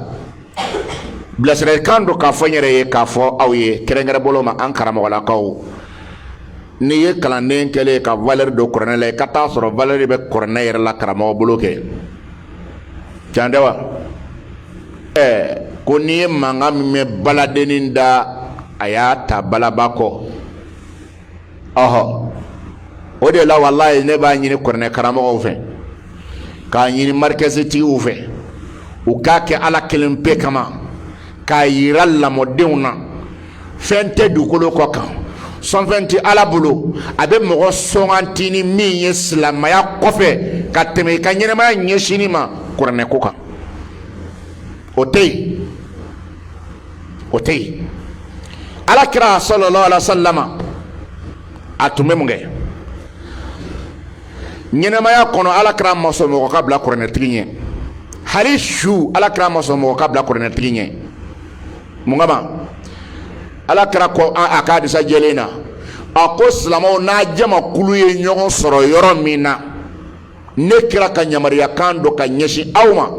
bilasiralikan dɔ k'a fɔ n yɛrɛ ye k'a fɔ aw ye kɛrɛnkɛrɛn bolo ma an karamɔgɔlakaw n'i ye kalanden kɛlen ka valeur don kuranɛ la i ka taa sɔrɔ valeur bɛ kuranɛ yɛrɛ la karamɔgɔ bolo kɛ tiɲɛ tɛ wa ko n'i ye mankan min mɛn baladennin da a y'a ta balaba kɔ ɔhɔ o de la walayi ne b'a ɲini kuranɛ karamɔgɔw fɛ k'a ɲini marikɛzi tigiw fɛ u k'a kɛ ala kelen pe kama k'a yira lamɔdenw na fɛn tɛ dugukolo kɔ kan sɔnfɛn tɛ ala bolo a bɛ mɔgɔ sɔnganti ni min ye silamɛya kɔfɛ ka tɛmɛ i ka ɲɛnɛmaya ɲɛsinni ma kuranɛ ko kan o tɛ yen o tɛ yen alakira sallallahu alaihi wa sallam a tun bɛ mun kɛ ɲɛnɛmaya kɔnɔ alakira ma sɔn mɔgɔ ka bila kuranɛtigi ɲɛ hali su alakira ma sɔn mɔgɔ ka bila kuranɛtigi ɲɛ mun kama alakira ko a ka hadisa jɛlen na a ko silamɛw n'a jamakulu ye ɲɔgɔn sɔrɔ yɔrɔ min na ne kira ka yamaruyakan dɔ ka ɲɛsin aw ma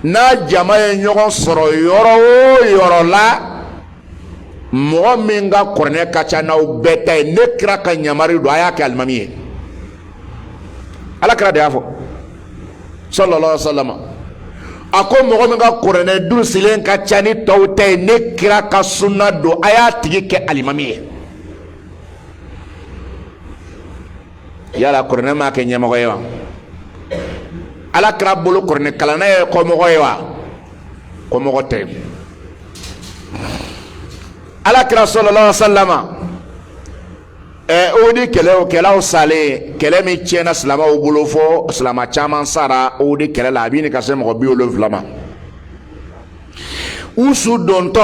n'a jama ye ɲɔgɔn sɔrɔ yɔrɔ o yɔrɔ la mɔgɔ min ka kuranɛ ka ca n'aw bɛɛ ta ye ne kira ka yamaruya don a y'a kɛ alimami ye alakira de y'a fɔ sallallahu alaihi wa sallam a ko mɔgɔ min ka kuranɛ dun silen ka ca ni tɔw ta ye ne kira ka sunna don a y'a tigi kɛ alimami ye yala kuranɛ m'a kɛ ɲɛmɔgɔ ye wa alakira bolo kuranɛ kalanna ye kɔmɔgɔ ye wa kɔmɔgɔ tɛ alakira sallallahu alaihi wa sallam o de kɛlɛw salen kɛlɛ min tiɲɛna silamɛw bolo fɔ silamɛ caman sara o de kɛlɛ la a bɛ ɲini ka se mɔgɔ 70 ma u su dontɔ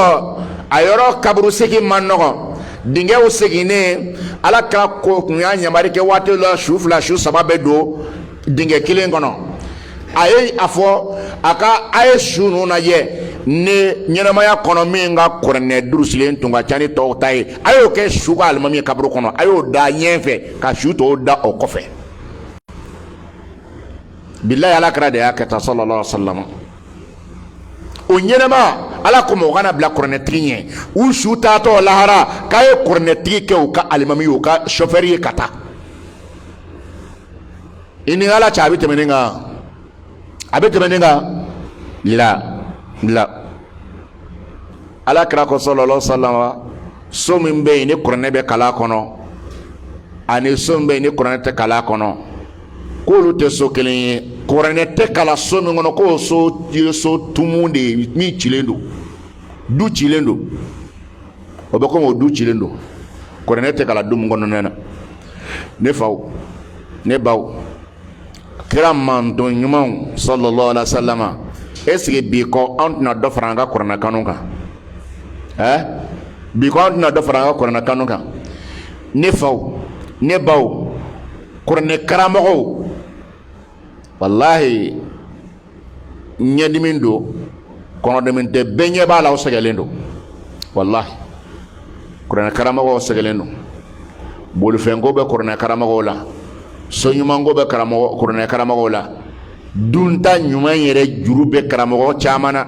a yɔrɔ kaburu segin man nɔgɔn dingɛw seginnen ala ka ko kun y'a ɲamari kɛ waati la su 2 su 3 bɛ don dingɛ kelen kɔnɔ a ye a fɔ a ye su ninnu lajɛ ne ɲɛnamaya kɔnɔ min ka kuranɛ durusilen tun ka ca ni tɔw ta ye a y'o kɛ su ka alimami ye kaburu kɔnɔ a y'o da ɲɛfɛ ka su tɔw da o kɔfɛ bilayi alakira de y'a kɛ tan sallallahu alaihi wa sallam o ɲɛnama ala ko mɔgɔ kana bila kuranɛtigi ɲɛ u su taatɔ lahara k'a ye kuranɛtigi kɛ u ka alimami ye u ka chauffeur ye ka taa i ni ala cɛ a bɛ tɛmɛ nin kan a bɛ tɛmɛ nin kan la alakira ko sallallahu alaihi wa sallam so min bɛ yen ni kuranɛ bɛ kala kɔnɔ ani so min bɛ yen ni kuranɛ tɛ kala kɔnɔ k'olu tɛ so kelen ye kuranɛ tɛ kala so min kɔnɔ k'o so ye so tumu de ye min cilen don du cilen don o bɛ komi o du cilen don kuranɛ tɛ kala du min kɔnɔna na ne faw ne baw kira manton ɲumanw sallallahu alaihi wa sallam est-ce que bi ko an tɛna dɔ fara an ka kuranɛ kanu kan bi ko an tɛna dɔ fara an ka kuranɛ kanu kan ne faw ne baw kuranɛ karamɔgɔw walahi ɲɛdimi don kɔnɔdimi tɛ bɛɛ ɲɛ b'a la aw sɛgɛlen don walahi kuranɛ karamɔgɔw sɛgɛlen don bolifɛnko bɛ kuranɛ karamɔgɔw la, soɲumanko bɛ kuranɛ karamɔgɔw la, dunta ɲuman yɛrɛ juru bɛ karamɔgɔ caman na.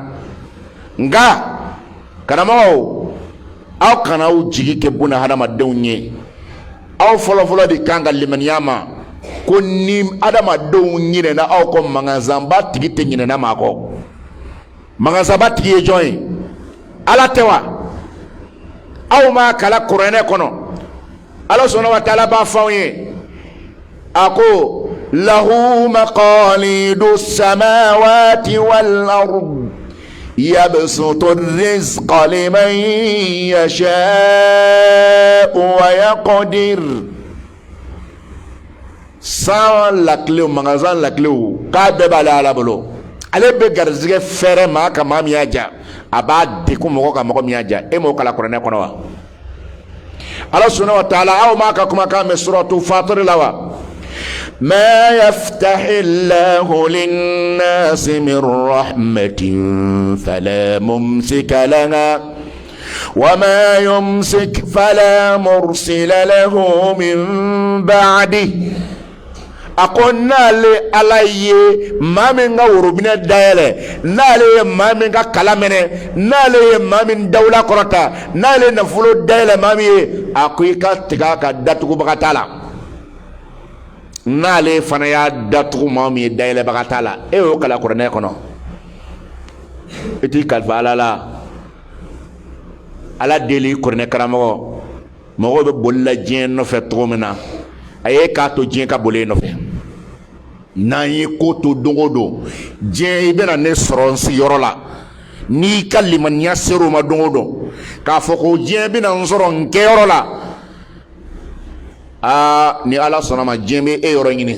Nka karamɔgɔw, aw kana aw jigi kɛ buna hadamadenw ye. Aw fɔlɔfɔlɔ de kan ka limaniya ma ko ni hadamadenw ɲinɛna aw kɔ, magasanba tigi tɛ ɲinɛna maa kɔ. Magasanba tigi ye jɔn ye? Ala tɛ wa? Aw ma kala kuranɛ kɔnɔ. Ala subhanahu wa ta'ala b'a fɔ anw ye, a ko lahu maqalidu samawati wal ard yabsutu rizqa liman yasha'u wa yaqdir. San laklew, magasin laklew, k'a bɛɛ b'ale Ala bolo. Ale bɛ garizigɛ fɛrɛ maa ka maa min y'a ja, a b'a degun mɔgɔ ka mɔgɔ min y'a ja. E m'o kala kuranɛ kɔnɔ wa? Allah subhanahu wa ta'ala aw ma ka kumakan mɛn suratu Fatir la wa? ما يفتح الله للناس من رحمة فلا ممسك لها وما يمسك فلا مرسل له من بعده. أقول نالي علي ما من غوربنا دايلة نالي ما من كلامنا نالي ما من دولة كرتا نالي نفلو دايلة ما مي أقول كتكا داتكو بغتالا n'ale fana y'a datugu maa min ye dayɛlɛbaga t'a la, e y'o kala kuranɛ kɔnɔ, i t'i kalifa Ala la. Ala deli kuranɛ karamɔgɔ, mɔgɔw bɛ boli la diɲɛ nɔfɛ cogo min na, a ye k'a to diɲɛ ka boli nɔfɛ. N'an ye ko to don o don, diɲɛ i bɛna ne sɔrɔ n sigiyɔrɔ la, n'i ka limaniya ser'o ma don o don, k'a fɔ ko diɲɛ bɛna n sɔrɔ n kɛyɔrɔ la, ni Ala sɔnna ma diɲɛ bɛ e yɔrɔ ɲini.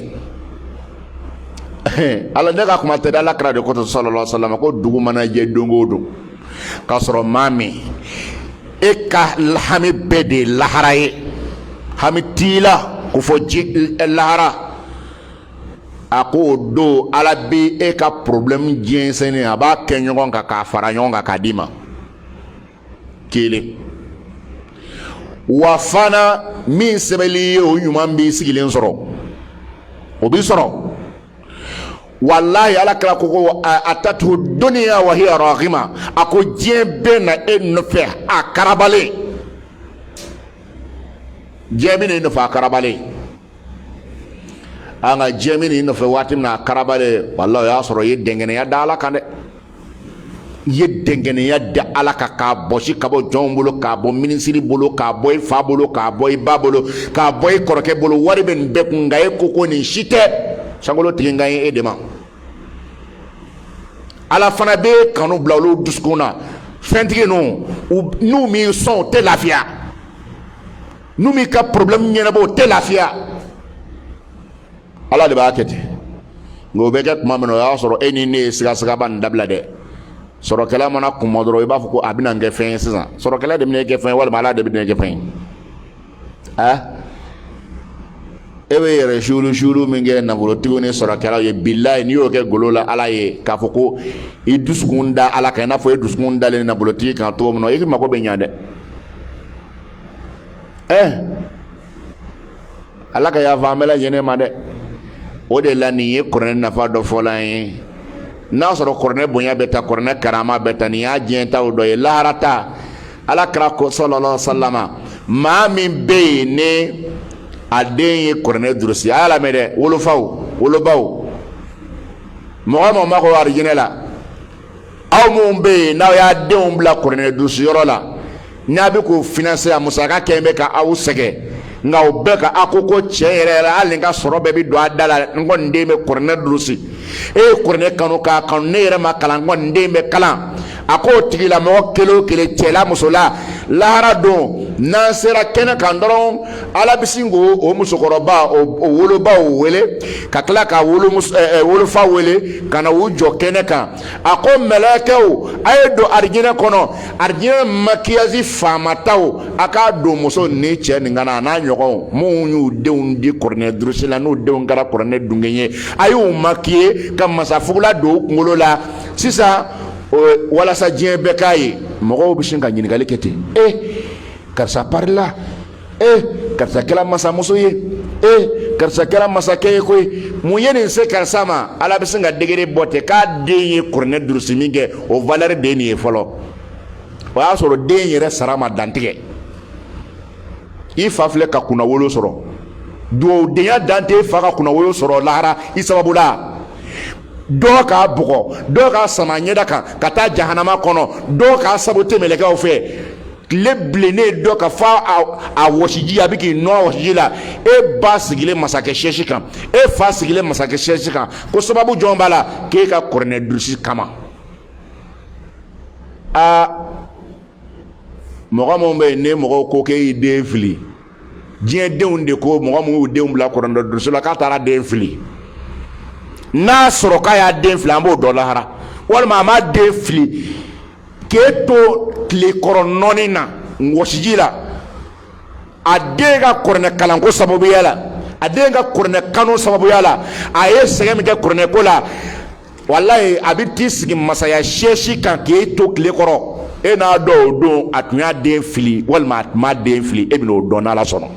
Ala ne ka kuma tɛ dɛ, Ala kira de ko sallallahu alaihi wasallam ko dugu mana jɛ don o don k'a sɔrɔ maa min e ka hami bɛɛ de ye lahara ye, hami t'i la ko fɔ lahara, a ko o don Ala bɛ e ka problème jɛnsɛnni a b'a kɛ ɲɔgɔn kan k'a fara ɲɔgɔn kan k'a d'i ma. Kelen. Wa fana min sɛbɛnli ye o ɲuman b'i sigilen sɔrɔ, o b'i sɔrɔ. Wallahi Ala kira ko atatu dunya wa hiya raghima, a ko diɲɛ bɛɛ na e nɔfɛ a karabalen. Diɲɛ bɛ na e nɔfɛ a karabalen. An ka diɲɛ bɛ na e nɔfɛ waati min na a karabalen, wallahi o y'a sɔrɔ i ye dɛngɛniya da Ala kan dɛ. I ye dɛngɛniya da Ala kan k'a bɔsi ka bɔ jɔnw bolo, k'a bɔ minisiri bolo, k'a bɔ i fa bolo, k'a bɔ i ba bolo, k'a bɔ i kɔrɔkɛ bolo. Wari bɛ nin bɛɛ kun, nka e ko ko nin si tɛ sankolo tigi nka ye e de ma. Ala fana bɛ kanu bila olu dusukun na. Fɛntigi ninnu n'u m'i sɔn o tɛ lafiya, n'u m'i ka problème ɲɛnabɔ o tɛ lafiya. Ala de b'a kɛ ten, nka o bɛ kɛ tuma min na o y'a sɔrɔ e ni ne ye sigasigaba nin dabila dɛ. Sɔrɔkɛla mana kuma dɔrɔn i b'a fɔ ko a bɛna n kɛ fɛn ye sisan. Sɔrɔkɛla de bɛna kɛ fɛn ye walima Ala de bɛna kɛ fɛn ye. E bɛ yɛrɛ suuru min kɛ nafolotigiw ni sɔrɔkɛlaw ye, bilahi n'i y'o kɛ golo la Ala ye k'a fɔ ko i dusukun da Ala kan i n'a fɔ i dusukun dalen nafolotigi kan cogo min na, i mago bɛ ɲa dɛ. Ala ka yafa an bɛɛ lajɛlen ma dɛ. O de la nin ye kuranɛ nafa dɔ fɔla an ye. N'a sɔrɔ kuranɛ bonya bɛ ta, kuranɛ karama bɛ ta, nin y'a diɲɛ taw dɔ ye. Lahara ta Ala kira ko sallallahu alaihi wasallam, maa min bɛ yen ne a den ye kuranɛ durusi, a y'a lamɛn dɛ, wolofaw wolobaw, mɔgɔ min ma ko arijinɛ la, aw minnu bɛ yen n'aw y'a denw bila kuranɛ durusiyɔrɔ la, n'a bɛ k'o financer a musaka kɛlen bɛ ka aw sɛgɛn, nka o bɛɛ ka a ko tiɲɛ yɛrɛ yɛrɛ hali n ka sɔrɔ bɛɛ bɛ don a da la, n kɔni den bɛ kuranɛ durusi, e ye kuranɛ kanu k'a kanu, ne yɛrɛ ma kalan, n kɔni den bɛ kalan. A ko o tigilamɔgɔ kelen o kelen, cɛla musola, lahara don n'an sera kɛnɛ kan dɔrɔn Ala bɛ sin k'o musokɔrɔba o wolobaw wele ka tila ka wolofa wele ka na u jɔ kɛnɛ kan. A ko mɛlɛkɛw a ye don arijinɛ kɔnɔ, arijinɛ makiyazi faamataw a k'a don muso ni cɛ nin kana a n'a ɲɔgɔnw minnu y'u denw di kuranɛ durusi la, n'u denw kɛra kuranɛ dungen ye, a y'u makiye ka masafugula don u kunkolo la. Sisan walasa diɲɛ bɛɛ k'a ye, mɔgɔw bɛ sin ka ɲininkali kɛ ten, karisa parila, karisa kɛra masamuso ye karisa kɛra masakɛ ye koyi mun ye nin se karisa ma ala bɛ sin ka degere bɔ ten k'a den ye kuranɛ durusi min kɛ o valeur de ye nin ye fɔlɔ o y'a sɔrɔ den yɛrɛ sara ma dantigɛ i fa filɛ ka kunnawolo sɔrɔ dugawudenya dan tɛ fa ka kunnawolo sɔrɔ lahara i sababu la dɔw k'a bugɔ dɔw k'a sama ɲɛda kan ka taa jahanama kɔnɔ dɔw k'a sabote mɛlɛkɛw fɛ tile bilennen dɔ ka fa a wɔsiji a bɛ k'i nɔ wɔsiji la e ba sigilen masakɛ sɛsi kan e fa sigilen masakɛ sɛsi kan ko sababu jɔn b'a la k'e ka kuranɛ durusi kama mɔgɔ minnu bɛ yen ne mɔgɔw ko k'e y'i den fili diɲɛ denw de ko mɔgɔ minnu y'u denw bila kuranɛ durusi la k'a taara den fili n'a sɔrɔ k'a y'a den fili an b'o dɔ lahara walima a m'a den fili k'e to tile kɔrɔ nɔni na wɔsiji la a den ka kuranɛ kalanko sababuya la a den ka kuranɛ kanu sababuya la a ye sɛgɛn min kɛ kuranɛ ko la walayi a bɛ t'i sigi masaya sɛsi kan k'e to tile kɔrɔ e n'a dɔn o don a tun y'a den fili walima a tun m'a den fili e bɛ n'o dɔn n'Ala sɔnna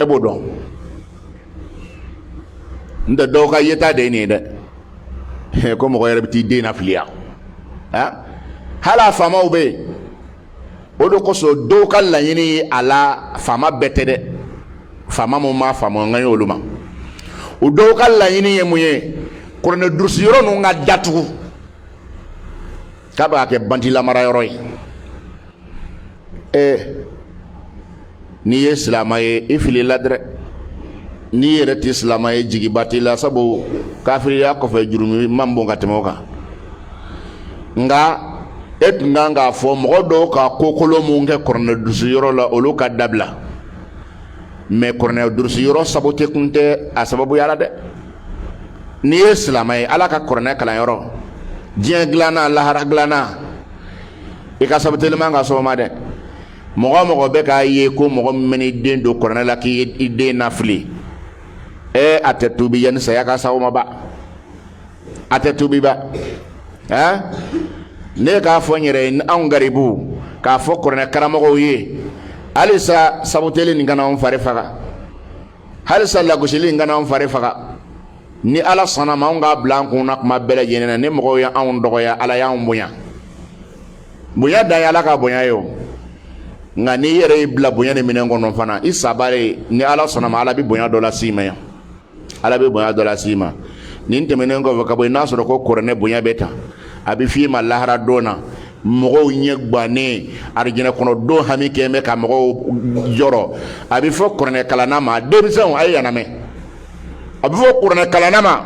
e b'o dɔn n tɛ dɔw ka yeta de ye nin ye dɛ ko mɔgɔ yɛrɛ bɛ t'i den na fili yan hali a faamaw bɛ yen o de kosɔn dɔw ka laɲini ye a la faama bɛɛ tɛ dɛ faama mun m'a faamu an ka ɲɛ olu ma o dɔw ka laɲini ye mun ye kuranɛ durusi yɔrɔ ninnu ka datugu k'a bɛ ka kɛ banti lamara yɔrɔ ye n'i ye silamɛ ye i filila dɛrɛ n'i yɛrɛ tɛ silamɛ ye jigiba t'i la sabu kafiriya kɔfɛ jurumi man bon ka tɛmɛ o kan nka e tun kan k'a fɔ mɔgɔ dɔw ka kokolo mun kɛ kuranɛ durusi yɔrɔ la olu ka dabila mais kuranɛ durusi yɔrɔ sabote kun tɛ a sababuya la dɛ n'i ye silamɛ ye ala ka kuranɛ kalanyɔrɔ diɲɛ dilanna lahara dilanna i ka sabuteli man ka sɔn o ma dɛ mɔgɔ mɔgɔ bɛ k'a ye ko mɔgɔ min bɛ n'i den don kuranɛ la k'i den nafili a tɛ tuubi yanni saya ka sa o ma ba a tɛ tuubi ba ne k'a fɔ n yɛrɛ ye anw garibu k'a fɔ kuranɛ karamɔgɔw ye halisa sabuteli nin kana anw fari faga halisa lagosili nin kana anw fari faga ni ala sɔnna ma anw k'a bila an kunna kuma bɛɛ lajɛlen na ni mɔgɔw ye anw dɔgɔya ala y'anw bonya bonya dan ye ala ka bonya ye o nka n'i yɛrɛ y'i bila bonya ni minɛn kɔnɔ fana i sabari ni ala sɔnna ma ala bɛ bonya dɔ las'i ma yan ala bɛ bonya dɔ las'i ma nin tɛmɛnen kɔfɛ ka bɔ yen n'a sɔrɔ ko kuranɛ bonya bɛ tan a bɛ f'i ma lahara don na mɔgɔw ɲɛ gannen arijinɛ kɔnɔ don hami kɛ bɛ ka mɔgɔw jɔrɔ a bɛ fɔ kuranɛ kalanna ma denmisɛnw a ye yanamɛ a bɛ fɔ kuranɛ kalanna ma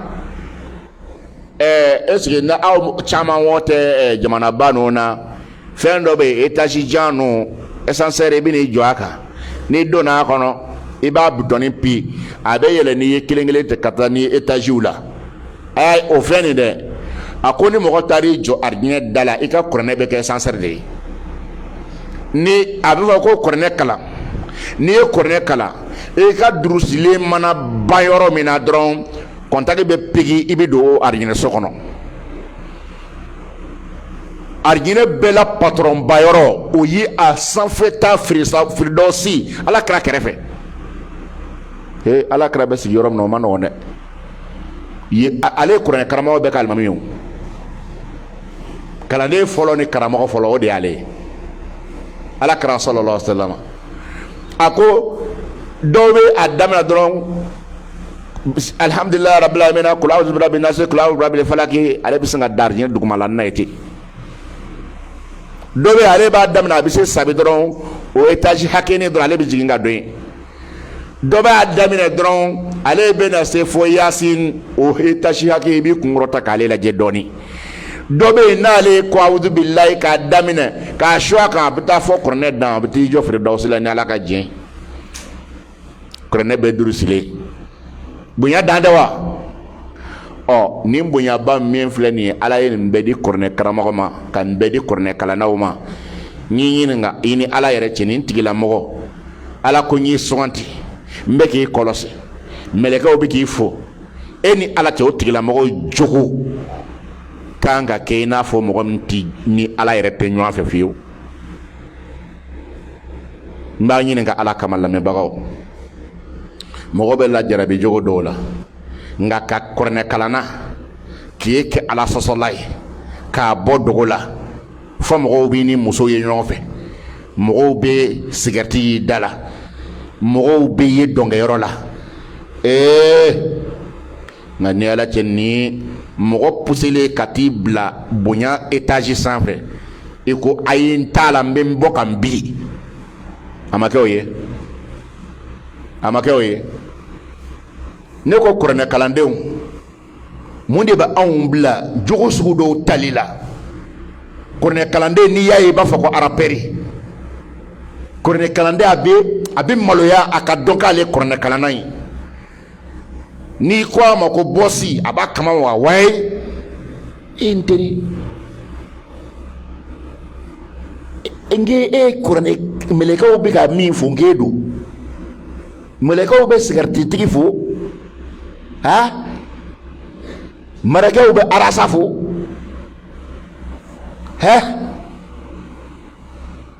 est-ce que na aw caman wɔ tɛ jamanaba ninnu na fɛn dɔ bɛ yen étage jan ninnu essentiel i bɛ n'i jɔ a kan n'i donna a kɔnɔ i b'a butɔni pi a bɛ yɛlɛ n'i ye kelen kelen tɛ ka taa ni étagew la o filɛ nin dɛ a ko ni mɔgɔ taar'i jɔ arijinɛ da la i ka kuranɛ bɛ kɛ essentiel de ye ni a bɛ fɔ ko kuranɛ kalan n'i ye kuranɛ kalan i ka durusilen mana ban yɔrɔ min na dɔrɔn kɔntaki bɛ pigi i bɛ don arijinɛ so kɔnɔ arijinɛ bɛɛ la patron ba yɔrɔ o ye a sanfɛta firidɔsi ala kira kɛrɛfɛ ala kira bɛ sigi yɔrɔ min na o ma nɔgɔn dɛ ale ye kuranɛ karamɔgɔ bɛɛ ka alimami ye o kalanden fɔlɔ ni karamɔgɔ fɔlɔ o de y'ale ye ala kira sallallahu alaihi wasallam a ko dɔw bɛ a daminɛ dɔrɔn alhamdulilayi rabbil alamin kul a'udhu birabbin nas kul a'udhu birabbil falaki ale bɛ sin ka da arijinɛ dugumala na ye ten dɔ bɛ ale b'a daminɛ a bɛ se sabi dɔrɔn o étage hakɛnin dɔrɔn ale bɛ jigin ka don yen dɔ b'a daminɛ dɔrɔn ale bɛ na se fɔ yasin o étage hakɛ i b'i kunkɔrɔta k'ale lajɛ dɔɔnin dɔ bɛ yen n'ale ko awudu bilayi k'a daminɛ k'a su a kan a bɛ taa fɔ kuranɛ dan a bɛ t'i jɔ firidawusi la ni ala ka diɲɛ kuranɛ bɛ durusilen bonya dan tɛ wa nin bonyaba min filɛ nin ye ala ye nin bɛɛ di kuranɛ karamɔgɔ ma ka nin bɛɛ di kuranɛ kalannaw ma n y'i ɲininka i ni ala yɛrɛ cɛ nin tigilamɔgɔ ala ko n y'i suganti n bɛ k'i kɔlɔsi mɛlɛkɛw bɛ k'i fo e ni ala cɛ o tigilamɔgɔ jogo kan ka kɛ i n'a fɔ mɔgɔ min ni ala yɛrɛ tɛ ɲɔgɔn fɛ fiyewu mba ɲini ka ala kama lamɛnbagaw mɔgɔ bɛ lajarabi jogo dɔw la nka ka kuranɛ kalanna k'i kɛ ala sɔsɔla ye k'a bɔ dogo la fɔ mɔgɔw b'i ni muso ye ɲɔgɔn fɛ mɔgɔw bɛ sigɛriti y'i da la mɔgɔw bɛ ye dɔnkɛyɔrɔ la nka ni ala cɛ ni mɔgɔ puselen ka t'i bila bonya etazi sanfɛ i ko a ye n t'a la n bɛ n bɔ ka n bili a ma kɛ o ye a ma kɛ o ye ne ko kuranɛ kalandenw mun de bɛ anw bila jogo sugu dɔw tali la kuranɛ kalanden n'i y'a ye i b'a fɔ ko arapɛri kuranɛ kalanden a bɛ maloya a ka dɔn k'ale kuranɛ kalanna ye n'i ko a ma ko bɔsi a b'a kama wa wayi e n teri e kuranɛ mɛlɛkɛw bɛ ka min fɔ n don mɛlɛkɛw bɛ sigarititigi fo marakɛw bɛ arasa fo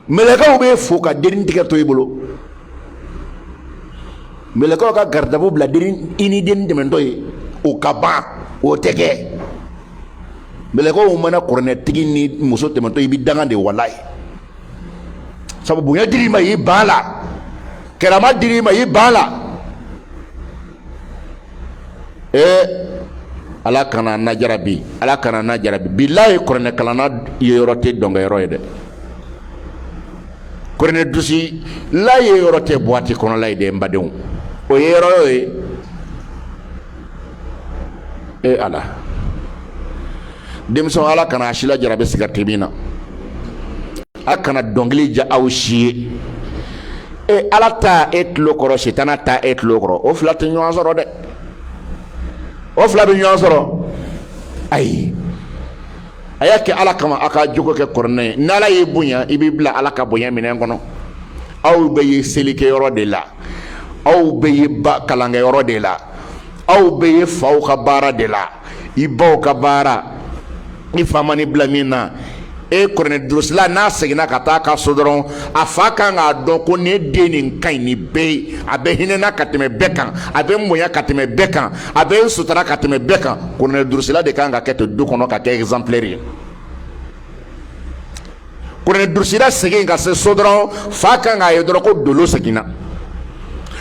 mɛlɛkɛw bɛ fo ka deni tigɛ to i bolo mɛlɛkɛw ka garidabu bila i ni deni dɛmɛtɔ ye o ka ban o tɛ kɛ mɛlɛkɛw mana kuranɛtigi ni muso tɛmɛtɔ i bɛ danga de walayi sabu bonya dir'i ma i ban la kɛrama dir'i ma i ban la ala kana na jarabi ala kana na jarabi billahi kuranɛ kalanna ye yɔrɔ tɛ dɔnkɛyɔrɔ ye dɛ kuranɛ dusi la ye yɔrɔ tɛ boîte kɔnɔla ye dɛ n badenw o ye yɔrɔ ye ala denmisɛnw ala kana a si la jarabi sigariti min na a kana dɔnkili ja aw si ye ala ta e tulo kɔrɔ sitana ta e tulo kɔrɔ o fila tɛ ɲɔgɔn sɔrɔ dɛ o fila bɛ ɲɔgɔn sɔrɔ ayi a y'a kɛ ala kama a ka jogo kɛ kuranɛ ye n'ala y'i bonya i b'i bila ala ka bonya minɛn kɔnɔ aw bɛ ye selikɛyɔrɔ de la aw bɛ ye kalankɛyɔrɔ de la aw bɛ ye faw ka baara de la i baw ka baara i fa ma ni bila min na kuranɛ durusila n'a seginna ka taa ka so dɔrɔn a fa kan k'a dɔn ko nin den nin ka ɲi nin bɛɛ ye a bɛ hinɛna ka tɛmɛ bɛɛ kan a bɛ bonya ka tɛmɛ bɛɛ kan a bɛ sutura ka tɛmɛ bɛɛ kan kuranɛ durusila de kan ka kɛ to du kɔnɔ ka kɛ exemplaire ye kuranɛ durusila segin ka se so dɔrɔn fa kan k'a ye dɔrɔn ko dolo seginna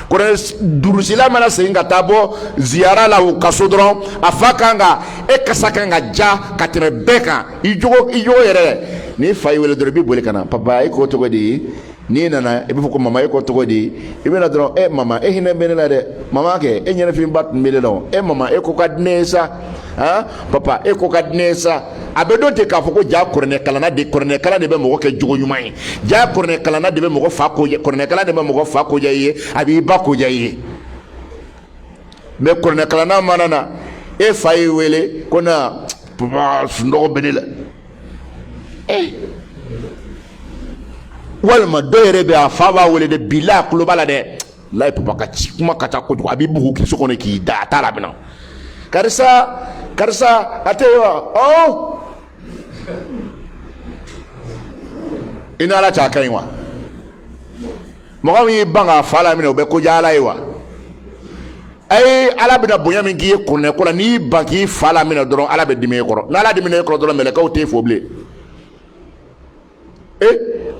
kuranɛ durusila mana segin ka taa bɔ ziyara la o ka so dɔrɔn a fa kan ka kasa kan ka ja ka tɛmɛ bɛɛ kan i jogo yɛrɛ ni fa y'i wele dɔrɔn i b'i boli ka na papa e ko cogo di n'i nana i b'a fɔ ko mama e ko cogo di i bɛna dɔrɔn mama e hinɛ bɛ ne la dɛ mama kɛ e ɲɛnafinba tun bɛ ne la mama e ko ka di ne ye sa papa e ko ka di ne ye sa a bɛ dɔn ten k'a fɔ ko ja kuranɛ kalanna de kuranɛ kalan de bɛ mɔgɔ kɛ jogo ɲuman ye ja kuranɛ kalanna de bɛ mɔgɔ fa ko kuranɛ kalan de bɛ mɔgɔ fa ko ja i ye a b'i ba ko ja i ye mɛ kuranɛ kalanna mana na e fa y'i wele ko na papa sunɔgɔ bɛ ne la walima dɔ yɛrɛ bɛ a fa b'a wele de bila a tulo b'a la dɛ layi papa ka ci kuma ka ca kojugu a b'i bugu k'i so kɔnɔ k'i da a t'a la bɛna karisa a tɛ ye wa i ni ala cɛ a ka ɲi wa mɔgɔ min y'i ban k'a fa la minɛ o bɛ ko diya ala ye wa ayi ala bɛna bonya min k'i ye kuranɛ ko la n'i y'i ban k'i fa la minɛ dɔrɔn ala bɛ dimi e kɔrɔ n'ala dimina e kɔrɔ dɔrɔn mɛlɛkɛw t'e fo bilen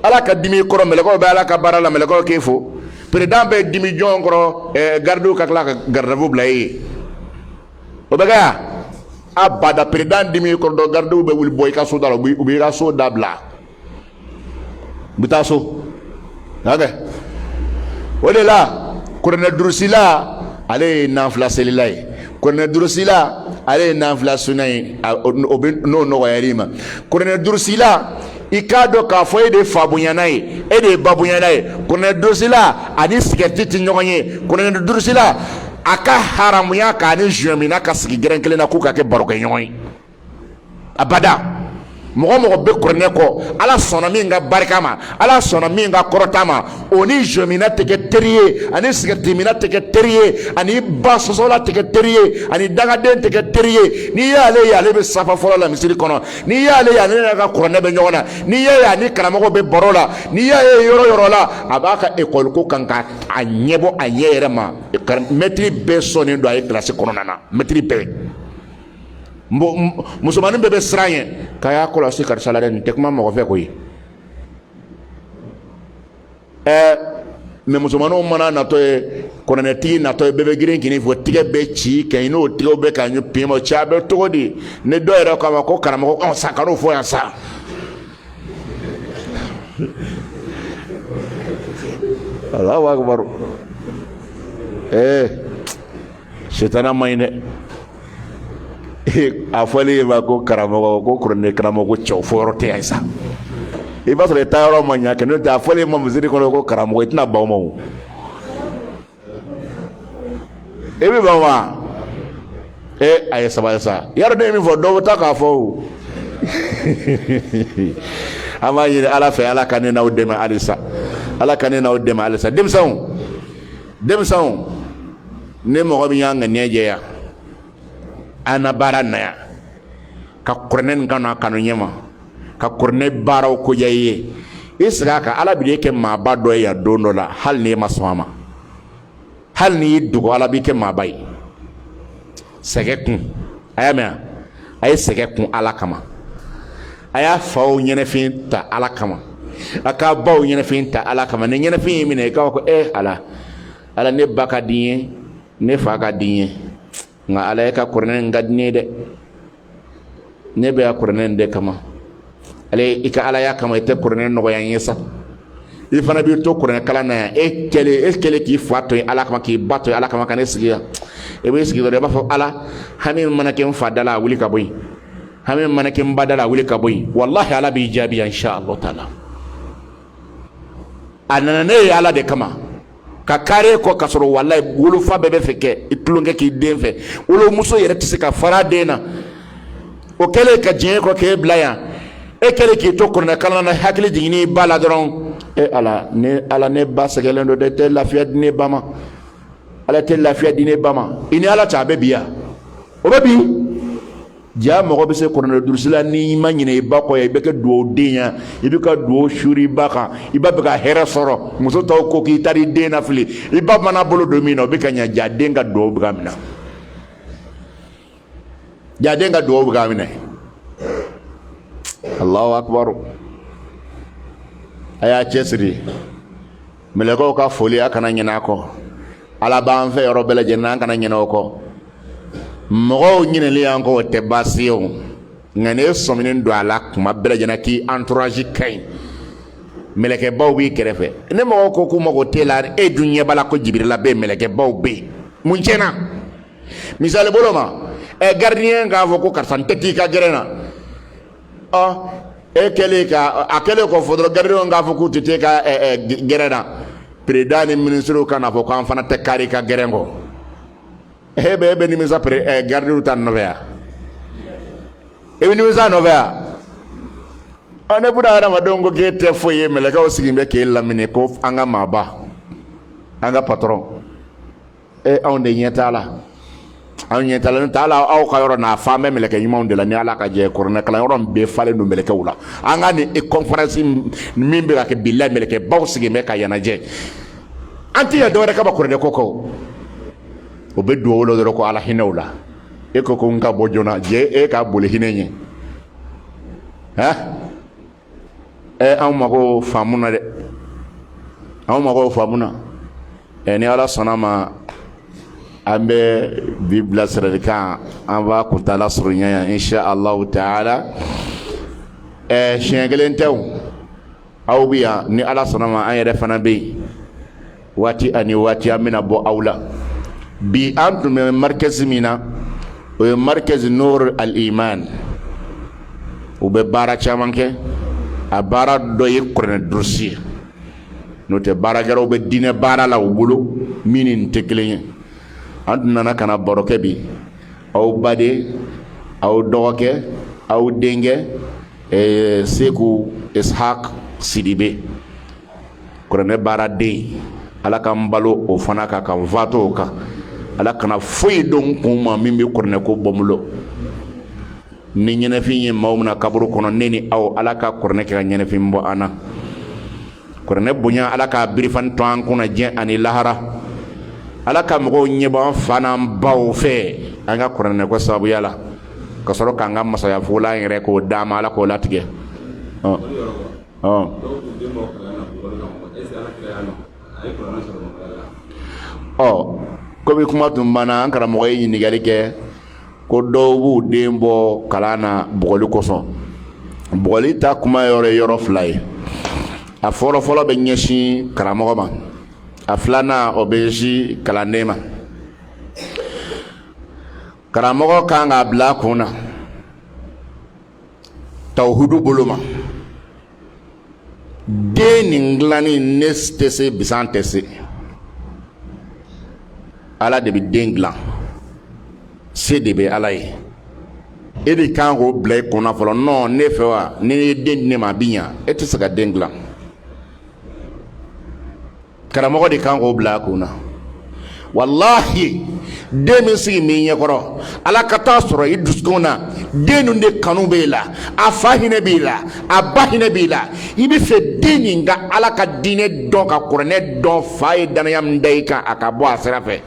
ala ka dimi kɔrɔ mɛlɛkɛw bɛ ala ka baara la mɛlɛkɛw k'e fo président bɛ dimi jɔn kɔrɔ gardiw ka tila ka gardiw bila e ye o bɛ kɛ yan a bada président dimi kɔrɔ dɔn gardiw bɛ wuli bɔ i ka so da la u b'i ka so dabila u bɛ taa so hakɛ o de la kuranɛ durusila ale ye nanfila selila ye kuranɛ durusila ale ye nanfila sunna ye o bɛ n'o nɔgɔyar'i ma kuranɛ durusila i k'a dɔn k'a fɔ e de ye fa bonyana ye e de ye ba bonyana ye kuranɛ durusila ani sigɛriti tɛ ɲɔgɔn ye kuranɛ durusila a ka haramuya k'a ni zɔnyamina ka sigi gɛrɛn kelen na k'u ka kɛ barokɛ ɲɔgɔn ye abada mɔgɔ bɛ kuranɛ kɔ ala sɔnna min ka barika ma ala sɔnna min ka kɔrɔta ma o ni jomina tɛ kɛ teri ye ani sigatimina tɛ kɛ teri ye ani ba sɔsɔla tɛ kɛ teri ye ani dangaden tɛ kɛ teri ye n'i y'ale ye ale bɛ safa fɔlɔ la misiri kɔnɔ n'i y'ale ye ale yɛrɛ ka kuranɛ bɛ ɲɔgɔn na n'i y'a ye ani karamɔgɔ bɛ baro la n'i y'a ye yɔrɔ la a b'a ka ekɔli ko kan ka a ɲɛbɔ a ɲɛ yɛrɛ ma mɛtiri bɛɛ sɔnnen don a ye kilasi kɔnɔna na mɛtiri bɛɛ musomanin bɛɛ bɛ siran ye k'a y'a kɔlɔsi karisa la dɛ nin tɛ kuma mɔgɔ fɛ koyi mɛ musomaninw mana natɔ ye kɔnɔnɛtigi natɔ ye bɛɛ bɛ girin k'i fɔ tigɛ bɛ ci kɛ n'o tigɛw bɛ ka ɲɛ pima cɛ a bɛ cogo di ne dɔ yɛrɛ k'a ma ko karamɔgɔ sa kan'o fɔ yan sa Allahu akbar sitana ma ɲi dɛ a fɔli ma ko karamɔgɔ ko kuranɛ karamɔgɔ ko cɛw fɔ yɔrɔ tɛ yan sa i b'a sɔrɔ i taa yɔrɔ ma ɲɛ kɛ n'o tɛ a fɔli ma misiri kɔnɔ ko karamɔgɔ i tɛna ban o ma o i bɛ ban wa a ye sabali sa yarɔ ne ye min fɔ dɔw bɛ taa k'a fɔ o an b'a ɲini ala fɛ ala ka ne n'aw dɛmɛ halisa ala ka ne n'aw dɛmɛ halisa denmisɛnw ne mɔgɔ min y'an ŋaniya jɛya an na baara na yan ka kuranɛ nin kanu a kanu ɲɛma ka kuranɛ baaraw ko diya i ye i sigi a kan ala b'i kɛ maaba dɔ ye yan don dɔ la hali n'i ma sɔn a ma hali n'i y'i dogo ala b'i kɛ maaba ye sɛgɛ kun a y'a mɛn a ye sɛgɛ kun ala kama a y'a faw ɲɛnafin ta ala kama a k'a baw ɲɛnafin ta ala kama ni ɲɛnafin y'i minɛ i k'a fɔ ko ala ne ba ka di n ye ne fa ka di n ye nka ala ye ka kuranɛ in ka di ne ye dɛ ne bɛ a kuranɛ in de kama ale i ka alaya kama i tɛ kuranɛ nɔgɔya n ye sa i fana b'i to kuranɛ kalan na yan e kɛlen k'i fa to yen ala kama k'i ba to yen ala kama ka ne sigi yan i b'i sigi dɔrɔn i b'a fɔ ala hami min mana kɛ n fa da la a wuli ka bɔ yen hami min mana kɛ n ba da la a wuli ka bɔ yen walahi ala b'i jaabi yan inshallah taala a nana ne ye ala de kama ka kare kɔ ka sɔrɔ walahi wolofa bɛɛ bɛ fɛ kɛ i tulonkɛ k'i den fɛ wolomuso yɛrɛ tɛ se ka fara den na o kɛlen ka diɲɛ kɔ k'e bila yan e kɛlen k'i to kuranɛ kalan na hakili jiginni ba la dɔrɔn ala ne ba sɛgɛlen don dɛ tɛ lafiya di ne ba ma ala tɛ lafiya di ne ba ma i ni ala cɛ a bɛ bi yan o bɛ bi ja mɔgɔ bɛ se kuranɛ durusi la n'i ma ɲinɛ i ba kɔ yan i bɛ kɛ duwawu den ya i bɛ ka duwawu suri i ba kan i ba bɛ ka hɛrɛ sɔrɔ muso tɔw ko k'i taara i den na fili i ba mana bolo don min na o bɛ ka ɲɛ ja den ka duwawu bɛ ka minɛ ja den ka duwawu bɛ ka minɛ Allahu akbar a y'a cɛsiri mɛlɛkɛw ka foli a kana ɲinɛ a kɔ ala b'an fɛ yɔrɔ bɛɛ lajɛlen an kana ɲinɛ o kɔ mɔgɔw ɲinɛli y'an kɔ o tɛ baasi ye o nka ne sɔminen don a la kuma bɛɛ lajɛlen k'i entourage ka ɲi mɛlɛkɛbaw b'i kɛrɛfɛ ne mɔgɔw ko k'u mago t'e la e dun ɲɛ b'a la ko jibirila bɛ yen mɛlɛkɛbaw bɛ yen mun tiɲɛna misali bolo ma gardien k'a fɔ ko karisa n tɛ t'i ka gɛrɛn na e kɛlen ka a kɛlen kɔ fɔ dɔrɔn gardien k'a fɔ k'u tɛ t'e ka gɛrɛn na président ni ministre ka na fɔ k'an fana tɛ kari ka gɛrɛn kɔ e bɛ nimisa gardien ta nɔfɛ yan e bɛ nimisa nɔfɛ yan ne buna hadamadenw ko k'e tɛ foyi ye mɛlɛkɛw sigilen bɛ k'e lamini ko an ka maaba an ka patron anw de ɲɛ t'a la anw ɲɛ t'a la n'o tɛ hali aw ka yɔrɔ n'a f'an bɛ mɛlɛkɛ ɲumanw de la ni ala ka jɛ kuranɛ kalanyɔrɔ min bɛɛ falen don mɛlɛkɛw la an ka nin conférence min bɛ ka kɛ bilahi mɛlɛkɛbaw sigilen bɛ ka ɲɛnajɛ an tɛ yan dɔwɛrɛ kama kuranɛ ko kɔ o bɛ duwawu la dɔrɔn ko ala hinɛw la e ko n ka bɔ joona jɛ e ka boli hinɛ ɲɛ anw mago faamu na dɛ anw mago faamu na ni ala sɔnna ma an bɛ bi bilasiralikan an b'a kuntala surunya yan insha allahu taala siɲɛ kelen tɛ aw bɛ yan ni ala sɔnna ma an yɛrɛ fana bɛ yen waati ani waati an bɛna bɔ aw la bi an tun bɛ markɛzi min na o ye markɛzi nur al iman u bɛ baara caman kɛ a baara dɔ ye kuranɛ durusi ye n'o tɛ baarakɛlaw bɛ diinɛ baara la u bolo min ni tɛ kelen ye an tun nana ka na baro kɛ bi aw baden aw dɔgɔkɛ aw denkɛ Seku Ishaq Sidibe kuranɛ baaraden ala ka n balo o fana ka ka n fato o kan ala kana foyi dɔn kun ma min bɛ kuranɛ ko bɔ n bolo ni ɲɛnɛfin ye maaw mina kaburu kɔnɔ ne ni aw ala ka kuranɛ kɛ ka ɲɛnɛfin bɔ an na kuranɛ bonya ala ka birifani to an kunna diɲɛ ani lahara ala ka mɔgɔw ɲɛbɔ an fa n'an baw fɛ an ka kuranɛ ko sababuya la ka sɔrɔ k'an ka masaya fugulan yɛrɛ k'o d'a ma ala k'o latigɛ komi kuma tun banna an karamɔgɔ ye ɲininkali kɛ ko dɔw b'u den bɔ kalan na bugɔli kosɔn bugɔli ta kuma yɔrɔ ye yɔrɔ fila ye a fɔlɔfɔlɔ bɛ ɲɛsin karamɔgɔ ma a filanan o bɛ ɲɛsin kalanden ma karamɔgɔ kan k'a bila a kun na tawhidu bolo ma den nin dilanni ne tɛ se bisan tɛ se ala de bɛ den dilan se de bɛ ala ye e de kan k'o bila i kunna fɔlɔ non ne fɛ wa ni ye den di ne ma a bɛ ɲa e tɛ se ka den dilan karamɔgɔ de kan k'o bila a kunna wallahi den min sigi min ɲɛkɔrɔ ala ka taa sɔrɔ i dusukun na den ninnu de kanu b'e la a fa hinɛ b'i la a ba hinɛ b'i la i bɛ fɛ den nin ka ala ka diinɛ dɔn ka kuranɛ dɔn fa ye danaya min da i kan a ka bɔ a sira fɛ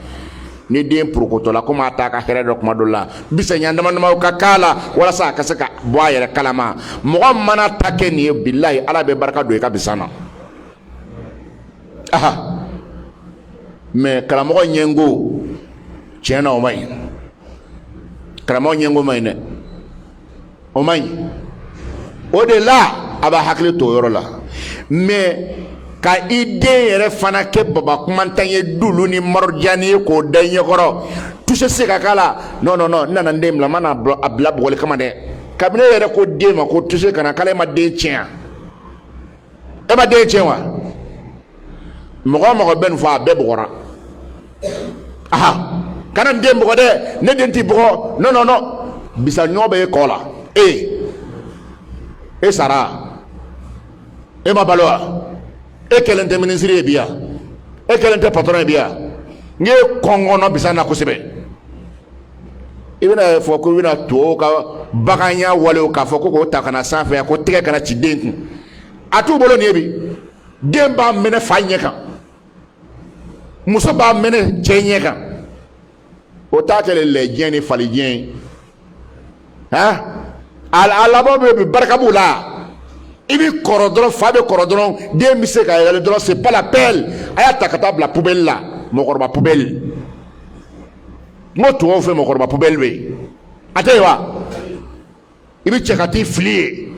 ni den purukotɔla komi a t'a ka hɛrɛ dɔ kuma dɔ la bisɛɲɛ dama-damaw ka k'a la walasa a ka se ka bɔ a yɛrɛ kalama mɔgɔ mana ta kɛ nin ye bilahi ala bɛ barika don i ka bisan na mais karamɔgɔ ɲɛngo tiɲɛna o ma ɲi karamɔgɔ ɲɛngo ma ɲi dɛ o ma ɲi o de la a b'a hakili to o yɔrɔ la mais ka i den yɛrɛ fana kɛ baba kumantan ye dulu ni marojani ye k'o da i ɲɛkɔrɔ touché se ka k'a la non non non n nana n den bila n ma na a bila bugɔli kama dɛ kabini e yɛrɛ ko den ma ko touché kana k'ale ma den tiɲɛ e ma den tiɲɛ wa mɔgɔ o mɔgɔ bɛ nin fɔ a bɛɛ bugɔra kana n den bugɔ dɛ ne den t'i bugɔ non non non bisa ɲɔ bɛ e kɔ la e sara e ma balo wa e kɛlen tɛ minisiri ye bi yan e kɛlen tɛ patron ye bi yan n ye kɔngɔnɔ bisa na kosɛbɛ i bɛna fɔ ko i bɛna to ka baganya walew k'a fɔ ko k'o ta kana sanfɛ yan ko tɛgɛ kana ci den kun a t'u bolo nin ye bi den b'a minɛ fa ɲɛ kan muso b'a minɛ cɛ ɲɛ kan o t'a kɛ lɛjɛ ni falijɛ ye a laban bɛ barika b'u la i bɛ kɔrɔ dɔrɔn fa bɛ kɔrɔ dɔrɔn den bɛ se ka yɛlɛ dɔrɔn c'est pas la peine a y'a ta ka taa bila poubelle la mɔgɔkɔrɔba poubelle n ko tubabu fɛ mɔgɔkɔrɔba poubelle bɛ yen a tɛ yen wa i bɛ cɛ ka t'i fili ye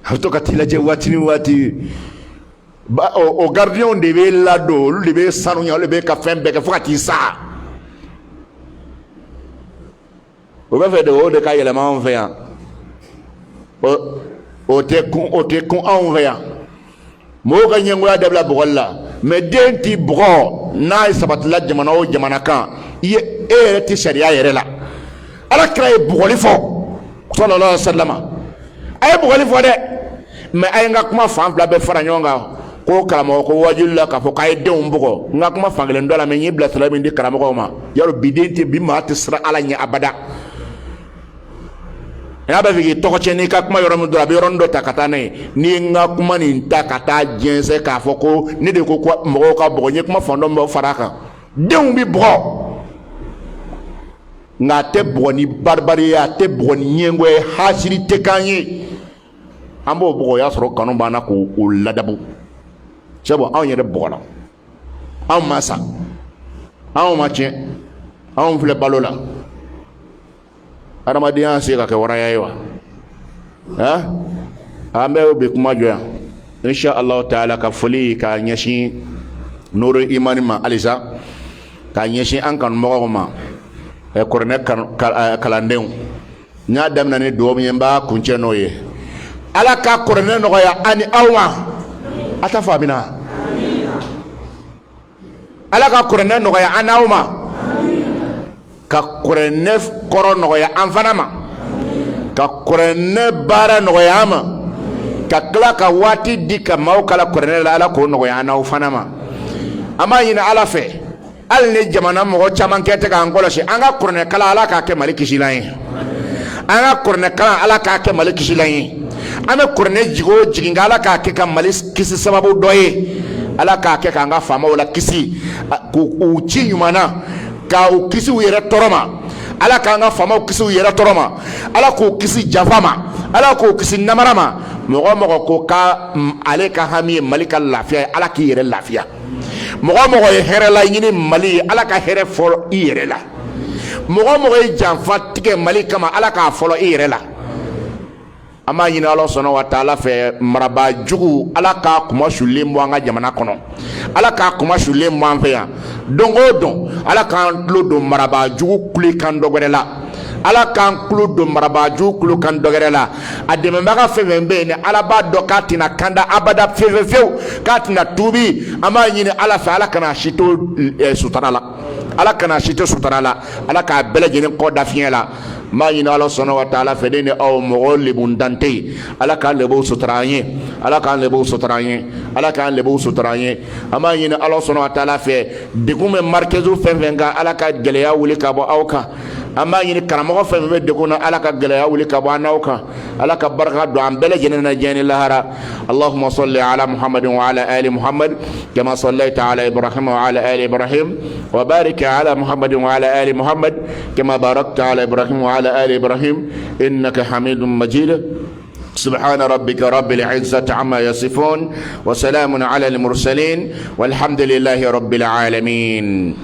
a bɛ to ka t'i lajɛ waati ni waati o gardien de bɛ ladon olu de bɛ sanuya olu de bɛ ka fɛn bɛɛ kɛ fo ka t'i sa o bɛ fɛ de o de ka yɛlɛma anw fɛ yan o tɛ kun anw fɛ yan mɔgɔw ka ɲɛngoya dabila bugɔli la mais den t'i bugɔ n'a ye sabatila jamana o jamana kan e yɛrɛ tɛ sariya yɛrɛ la ala kira ye bugɔli fɔ sallallahu alaihi wasallam a ye bugɔli fɔ dɛ mais a ye n ka kuma fan fila bɛɛ fara ɲɔgɔn kan ko karamɔgɔ ko wajibi la k'a fɔ k'a ye denw bugɔ n ka kuma fankelen dɔ la mais n ye bilasirali min di karamɔgɔw ma yarɔ bi den tɛ bi maa tɛ siran ala ɲɛ abada n'a bɛ fɛ k'i tɔgɔ cɛ n'i ka kuma yɔrɔ min dɔrɔn a bɛ yɔrɔnin dɔ ta ka taa n'a ye n'i ye n ka kuma nin ta ka taa jɛnsɛn k'a fɔ ko ne de ko mɔgɔw ka bugɔ n ye kuma fɔndɔ min fara a kan denw bɛ bugɔ nka a tɛ bugɔ ni baribari ye a tɛ bugɔ ni ɲɛngo ye hasidi tɛ k'an ye an b'o bugɔ o y'a sɔrɔ kanu b'an na k'o ladabu sabu anw yɛrɛ bugɔla anw ma sa anw ma tiɲɛ anw filɛ balo la adamadenya se ka kɛ waraya ye wa an bɛ bi kuma jɔ yan insha Allah taala ka foli ka ɲɛsin nuru imani ma halisa ka ɲɛsin an kanubagaw ma kuranɛ kalandenw n y'a daminɛ ni dugawu min ye n b'a kuncɛ n'o ye ala ka kuranɛ nɔgɔya ani aw ma a ta faamina ala ka kuranɛ nɔgɔya an n'aw ma ka kuranɛ kɔrɔ nɔgɔya an fana ma ka kuranɛ baara nɔgɔya ma ka tila ka waati di ka maaw kala kuranɛ la ala k'o nɔgɔya n'aw fana ma an b'a ɲini ala fɛ hali ni jamana mɔgɔ caman kɛ tɛ k'an kɔlɔsi an ka kuranɛ kalan ala k'a kɛ mali kisilan ye an ka kuranɛ kalan ala k'a kɛ mali kisilan ye an bɛ kuranɛ jigi o jigi nka ala k'a kɛ ka mali kisi sababu dɔ ye ala k'a kɛ k'an ka faamaw la kisi k'u ci ɲuman na k'u kisi u yɛrɛ tɔɔrɔ ma ala k'an ka faamaw kisi u yɛrɛ tɔɔrɔ ma ala k'u kisi janfa ma ala k'u kisi namara ma mɔgɔ mɔgɔ ko ka ale ka hami ye mali ka lafiya ye ala k'i yɛrɛ lafiya mɔgɔ mɔgɔ ye hɛrɛ la ɲini mali ye ala ka hɛrɛ fɔlɔ i yɛrɛ la mɔgɔ mɔgɔ ye janfa tigɛ mali kama ala k'a fɔlɔ i yɛrɛ la an b'a ɲini ala sɔnna wa taala fɛ marabaa jugu ala k'a kuma sulen bɔ an ka jamana kɔnɔ ala k'a kuma sulen bɔ an fɛ yan don o don ala k'an tulo don marabaa jugu kulekan dɔ wɛrɛ la ala k'an tulo don marabaa jugu kulekan dɔ wɛrɛ la a dɛmɛbaga fɛn fɛn bɛ yen ni ala b'a dɔn k'a tɛna kanda abada fewu k'a tɛna tuubi an b'a ɲini ala fɛ ala kana si to sutara la ala kana si to sutara la ala k'a bɛɛ lajɛlen kɔ da fiɲɛ la ma ɲini ala sɔnna wa taala fɛ ne ni aw mɔgɔ lebun dante ye ala k'an lebu sutura an ye ala k'an lebu sutura an ye ala k'an lebu sutura an ye an b'a ɲini ala sɔnna wa taala fɛ degun bɛ marikezu fɛn fɛn kan ala ka gɛlɛya wuli ka bɔ aw kan an b'a ɲini karamɔgɔ fɛn fɛn bɛ degun na ala ka gɛlɛya wuli ka bɔ an n'aw kan ala ka barika don an bɛɛ lajɛlen na diɲɛ ni lahara allahumma salli ala muhammadin wa ala ali muhammad kama sallaita ala ibrahim wa ala ali ibrahim wa barik ala muhammadin wa ala ali muhammad kama barakta ala ibrahim wa على آل إبراهيم إنك حميد مجيد سبحان ربك رب العزة عما يصفون وسلام على المرسلين والحمد لله رب العالمين